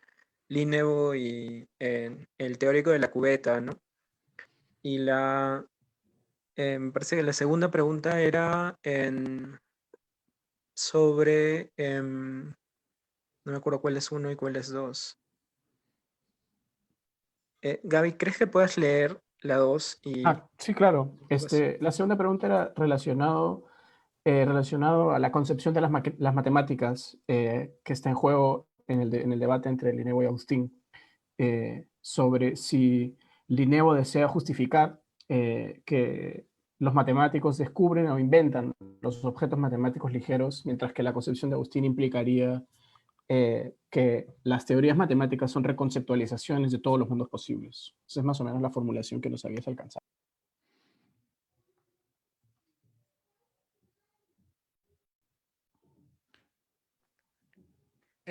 Linneo y el teórico de la cubeta, ¿no? Y me parece que la segunda pregunta era sobre, no me acuerdo cuál es uno y cuál es dos. Gaby, ¿crees que puedas leer la 2 y sí, claro. pues, La segunda pregunta era relacionado a la concepción de las matemáticas que está en juego en el debate entre Linneo y Agustín, sobre si Linneo desea justificar que los matemáticos descubren o inventan los objetos matemáticos ligeros, mientras que la concepción de Agustín implicaría que las teorías matemáticas son reconceptualizaciones de todos los mundos posibles. Esa es más o menos la formulación que nos habías alcanzado.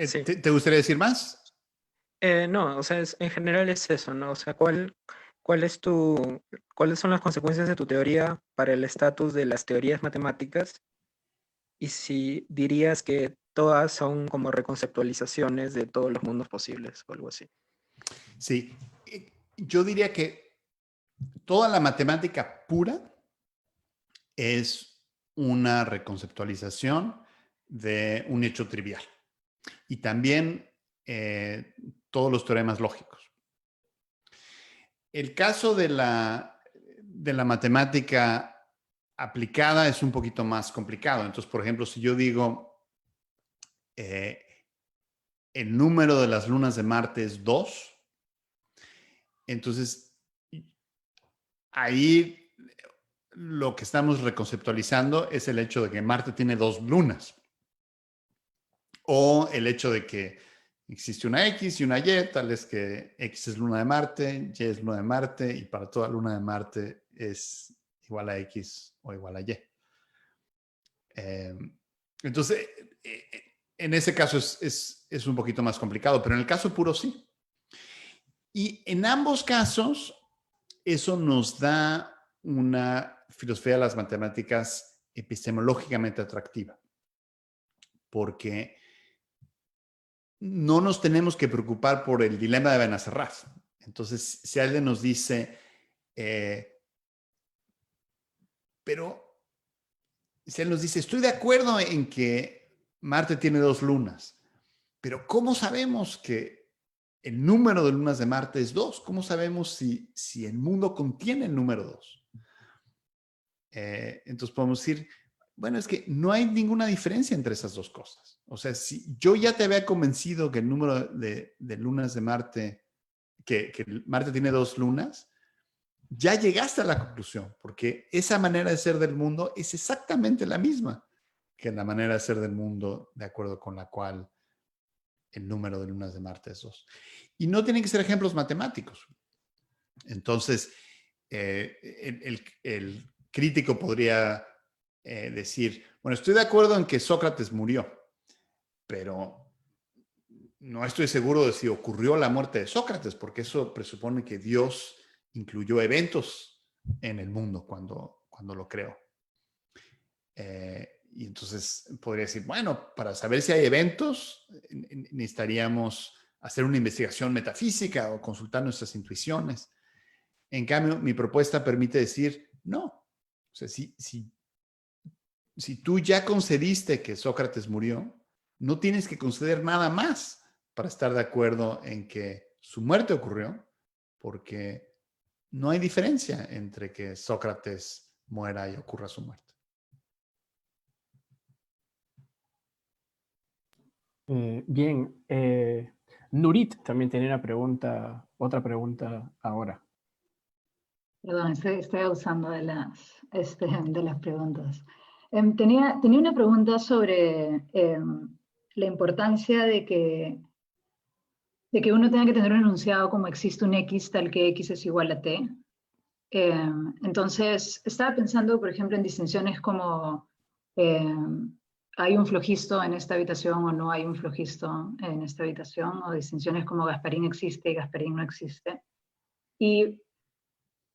sí. ¿Te gustaría decir más? No, o sea, en general es eso, ¿no? O sea, ¿cuáles son las consecuencias de tu teoría para el estatus de las teorías matemáticas? Y si dirías que todas son como reconceptualizaciones de todos los mundos posibles o algo así. Sí. Yo diría que toda la matemática pura es una reconceptualización de un hecho trivial. Y también todos los teoremas lógicos. El caso de la matemática aplicada es un poquito más complicado. Entonces, por ejemplo, si yo digo el número de las lunas de Marte es 2, entonces ahí lo que estamos reconceptualizando es el hecho de que Marte tiene 2 lunas. O el hecho de que existe una X y una Y, tal es que X es luna de Marte, Y es luna de Marte, y para toda luna de Marte es igual a X o igual a Y. Entonces, en ese caso es un poquito más complicado, pero en el caso puro sí. Y en ambos casos, eso nos da una filosofía de las matemáticas epistemológicamente atractiva, porque no nos tenemos que preocupar por el dilema de Benacerraf. Entonces, si alguien nos dice, pero si él nos dice, estoy de acuerdo en que Marte tiene 2 lunas, pero ¿cómo sabemos que el número de lunas de Marte es 2? ¿Cómo sabemos si el mundo contiene el número 2? Entonces podemos decir, bueno, es que no hay ninguna diferencia entre esas dos cosas. O sea, si yo ya te había convencido que el número de lunas de Marte, que Marte tiene 2 lunas, ya llegaste a la conclusión, porque esa manera de ser del mundo es exactamente la misma que la manera de ser del mundo de acuerdo con la cual el número de lunas de Marte es 2. Y no tienen que ser ejemplos matemáticos. Entonces, el crítico podría decir, bueno, estoy de acuerdo en que Sócrates murió, pero no estoy seguro de si ocurrió la muerte de Sócrates, porque eso presupone que Dios incluyó eventos en el mundo cuando lo creó. Y entonces podría decir, bueno, para saber si hay eventos, necesitaríamos hacer una investigación metafísica o consultar nuestras intuiciones. En cambio, mi propuesta permite decir, no. O sea, si tú ya concediste que Sócrates murió, no tienes que conceder nada más para estar de acuerdo en que su muerte ocurrió, porque no hay diferencia entre que Sócrates muera y ocurra su muerte. Bien, Nurit también tenía otra pregunta ahora. Perdón, estoy abusando de las preguntas. Tenía una pregunta sobre la importancia de que uno tenga que tener un enunciado como existe un X tal que X es igual a T. Entonces, estaba pensando, por ejemplo, en distinciones como ¿hay un flojisto en esta habitación o no hay un flojisto en esta habitación? O distinciones como Gasparín existe y Gasparín no existe. Y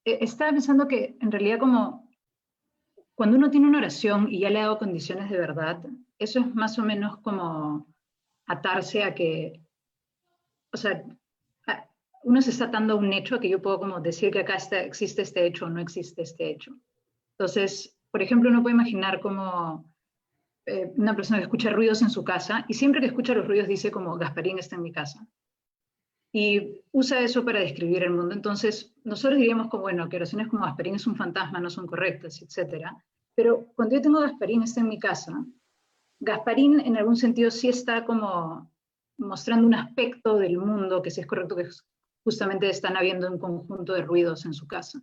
estaba pensando que en realidad como cuando uno tiene una oración y ya le ha dado condiciones de verdad, eso es más o menos como atarse a que, o sea, uno se está atando a un hecho que yo puedo como decir que acá existe este hecho o no existe este hecho. Entonces, por ejemplo, uno puede imaginar como una persona que escucha ruidos en su casa y siempre que escucha los ruidos dice como Gasparín está en mi casa. Y usa eso para describir el mundo. Entonces, nosotros diríamos como, bueno, que oraciones como Gasparín es un fantasma no son correctas, etc. Pero cuando yo tengo Gasparín está en mi casa, Gasparín en algún sentido sí está como mostrando un aspecto del mundo que sí es correcto, que justamente están habiendo un conjunto de ruidos en su casa.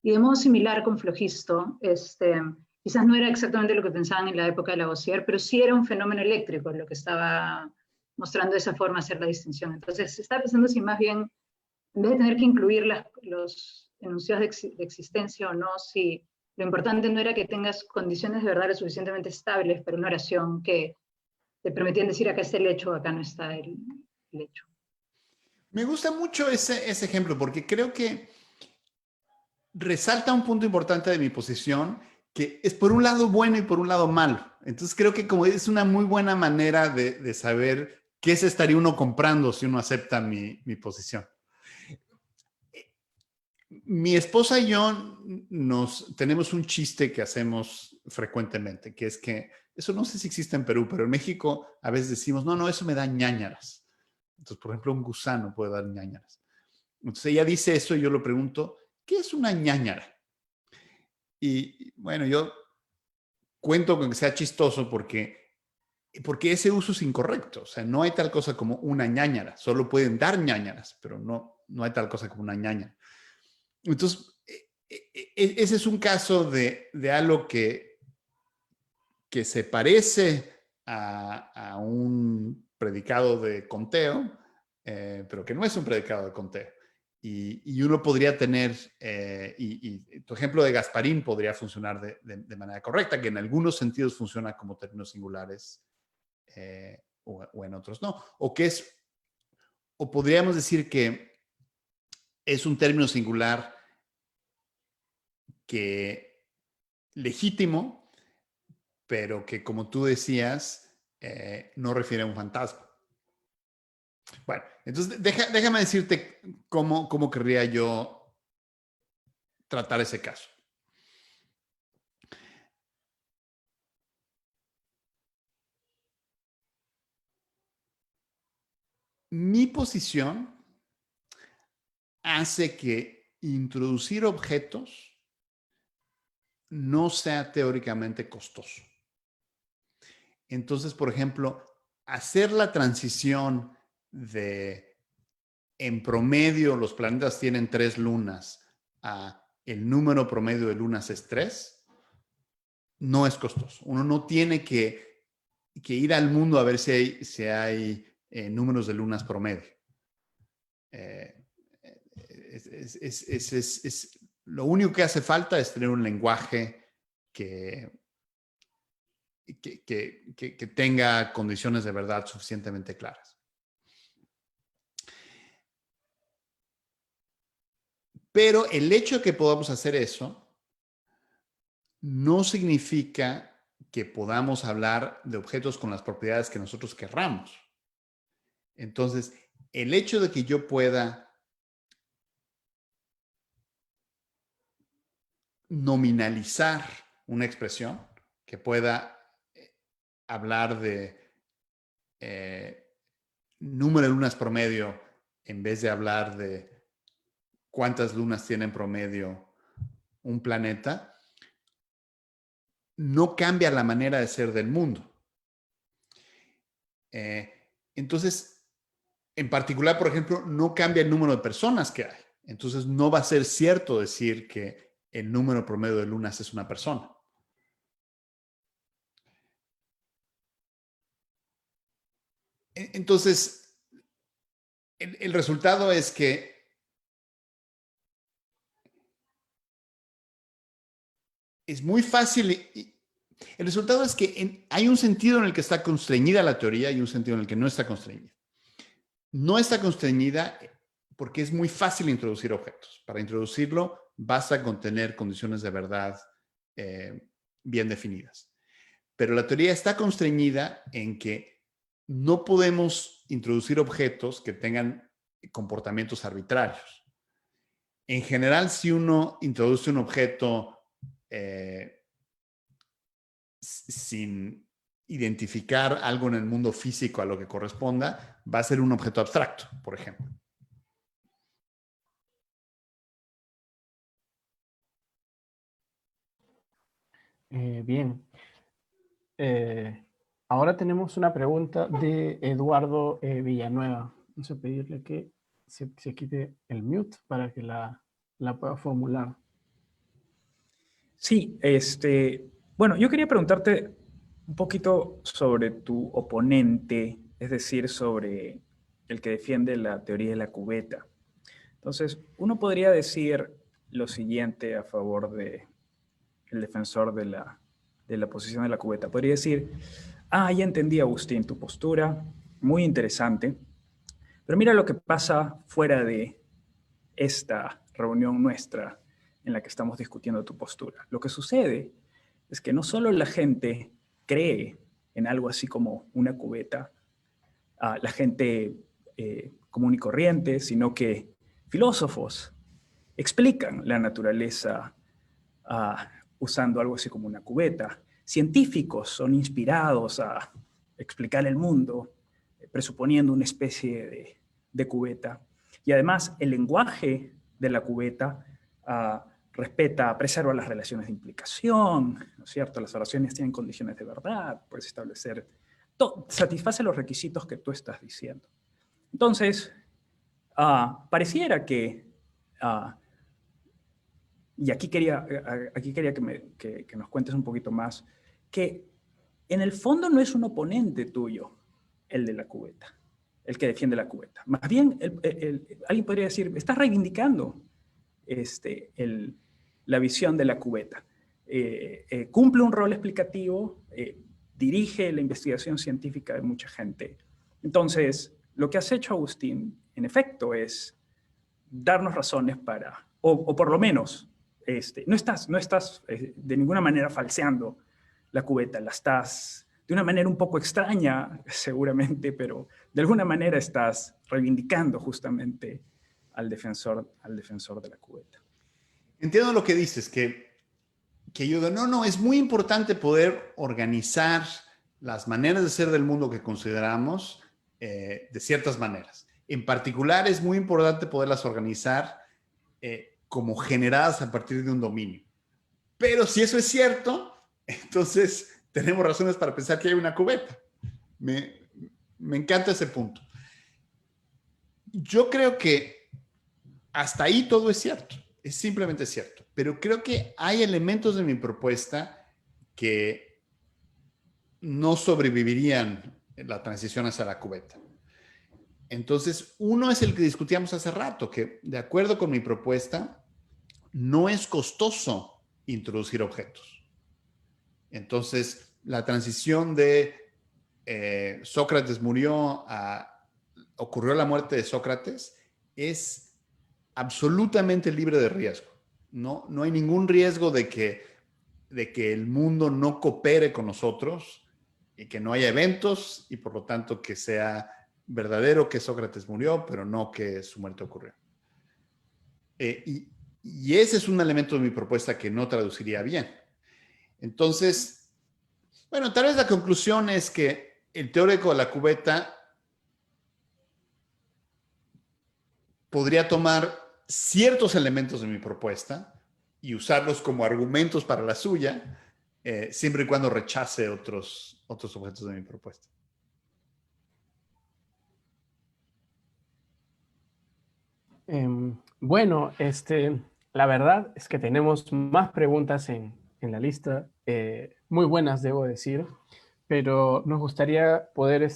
Y de modo similar con Flogisto, quizás no era exactamente lo que pensaban en la época de Lavoisier, pero sí era un fenómeno eléctrico lo que estaba mostrando de esa forma hacer la distinción. Entonces, estaba pensando si más bien, en vez de tener que incluir los enunciados de existencia o no, si lo importante no era que tengas condiciones de verdad lo suficientemente estables para una oración que te permitían decir acá está el hecho, acá no está el hecho. Me gusta mucho ese ejemplo porque creo que resalta un punto importante de mi posición, que es por un lado bueno y por un lado malo. Entonces creo que como es una muy buena manera de saber qué se estaría uno comprando si uno acepta mi posición. Mi esposa y yo tenemos un chiste que hacemos frecuentemente, que es que, eso no sé si existe en Perú, pero en México a veces decimos, no, eso me da ñáñaras. Entonces, por ejemplo, un gusano puede dar ñáñaras. Entonces ella dice eso y yo lo pregunto, ¿qué es una ñáñara? Y bueno, yo cuento con que sea chistoso porque ese uso es incorrecto. O sea, no hay tal cosa como una ñáñara. Solo pueden dar ñáñaras, pero no hay tal cosa como una ñáñara. Entonces, ese es un caso de algo que se parece a un predicado de conteo, pero que no es un predicado de conteo. Y uno podría tener, y tu ejemplo de Gasparín podría funcionar de manera correcta, que en algunos sentidos funciona como términos singulares o en otros no. O podríamos decir que es un término singular que legítimo, pero que como tú decías, no refiere a un fantasma. Bueno, entonces déjame decirte cómo querría yo tratar ese caso. Mi posición hace que introducir objetos no sea teóricamente costoso. Entonces, por ejemplo, hacer la transición de en promedio los planetas tienen 3 lunas a el número promedio de lunas es 3, no es costoso. Uno no tiene que ir al mundo a ver si hay números de lunas promedio. Lo único que hace falta es tener un lenguaje que que tenga condiciones de verdad suficientemente claras. Pero el hecho de que podamos hacer eso no significa que podamos hablar de objetos con las propiedades que nosotros querramos. Entonces, el hecho de que yo pueda nominalizar una expresión, que pueda hablar de número de lunas promedio en vez de hablar de cuántas lunas tiene en promedio un planeta, no cambia la manera de ser del mundo. Entonces, en particular, por ejemplo, no cambia el número de personas que hay. Entonces, no va a ser cierto decir que el número promedio de lunas es una persona. Entonces, el resultado es que es muy fácil. El resultado es que hay un sentido en el que está constreñida la teoría y un sentido en el que no está constreñida. No está constreñida porque es muy fácil introducir objetos. Para introducirlo, basta con tener condiciones de verdad bien definidas. Pero la teoría está constreñida en que no podemos introducir objetos que tengan comportamientos arbitrarios. En general, si uno introduce un objeto sin identificar algo en el mundo físico a lo que corresponda, va a ser un objeto abstracto, por ejemplo. Bien. Ahora tenemos una pregunta de Eduardo Villanueva. Vamos a pedirle que se quite el mute para que la pueda formular. Sí, bueno, yo quería preguntarte un poquito sobre tu oponente, es decir, sobre el que defiende la teoría de la cubeta. Entonces, uno podría decir lo siguiente a favor del defensor de la posición de la cubeta. Podría decir, ya entendí, Agustín, tu postura, muy interesante, pero mira lo que pasa fuera de esta reunión nuestra en la que estamos discutiendo tu postura. Lo que sucede es que no solo la gente cree en algo así como una cubeta, la gente común y corriente, sino que filósofos explican la naturaleza usando algo así como una cubeta. Científicos son inspirados a explicar el mundo presuponiendo una especie de cubeta. Y además el lenguaje de la cubeta respeta, preserva las relaciones de implicación, ¿no es cierto? Las oraciones tienen condiciones de verdad, puedes establecer, satisface los requisitos que tú estás diciendo. Entonces, pareciera que, y aquí quería que nos cuentes un poquito más, que en el fondo no es un oponente tuyo el de la cubeta, el que defiende la cubeta. Más bien, alguien podría decir, estás reivindicando la visión de la cubeta. Cumple un rol explicativo, dirige la investigación científica de mucha gente. Entonces, lo que has hecho, Agustín, en efecto, es darnos razones para, o por lo menos, no estás de ninguna manera falseando la cubeta, la estás de una manera un poco extraña, seguramente, pero de alguna manera estás reivindicando justamente al defensor de la cubeta. Entiendo lo que dices, que yo digo, no, es muy importante poder organizar las maneras de ser del mundo que consideramos de ciertas maneras. En particular, es muy importante poderlas organizar como generadas a partir de un dominio. Pero si eso es cierto, entonces tenemos razones para pensar que hay una cubeta. Me encanta ese punto. Yo creo que hasta ahí todo es cierto. Es simplemente cierto. Pero creo que hay elementos de mi propuesta que no sobrevivirían en la transición hacia la cubeta. Entonces, uno es el que discutíamos hace rato, que de acuerdo con mi propuesta, no es costoso introducir objetos. Entonces, la transición de Sócrates murió ocurrió la muerte de Sócrates es absolutamente libre de riesgo. No hay ningún riesgo de que el mundo no coopere con nosotros y que no haya eventos y por lo tanto que sea verdadero que Sócrates murió, pero no que su muerte ocurrió. Y ese es un elemento de mi propuesta que no traduciría bien. Entonces, bueno, tal vez la conclusión es que el teórico de la cubeta podría tomar ciertos elementos de mi propuesta y usarlos como argumentos para la suya, siempre y cuando rechace otros objetos de mi propuesta. Bueno, la verdad es que tenemos más preguntas en la lista, muy buenas debo decir, pero nos gustaría poder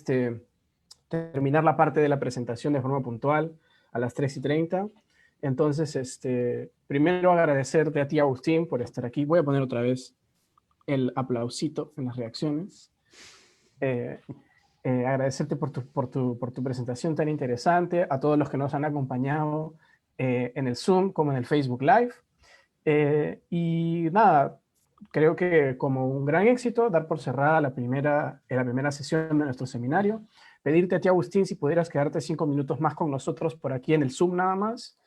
terminar la parte de la presentación de forma puntual a las 3:30. Entonces, primero agradecerte a ti, Agustín, por estar aquí. Voy a poner otra vez el aplausito en las reacciones. Agradecerte por tu presentación tan interesante, a todos los que nos han acompañado en el Zoom como en el Facebook Live. Y nada, creo que como un gran éxito, dar por cerrada la primera sesión de nuestro seminario. Pedirte a ti, Agustín, si pudieras quedarte 5 minutos más con nosotros por aquí en el Zoom nada más.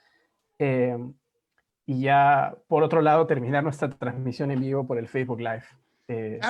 Y ya, por otro lado, terminar nuestra transmisión en vivo por el Facebook Live.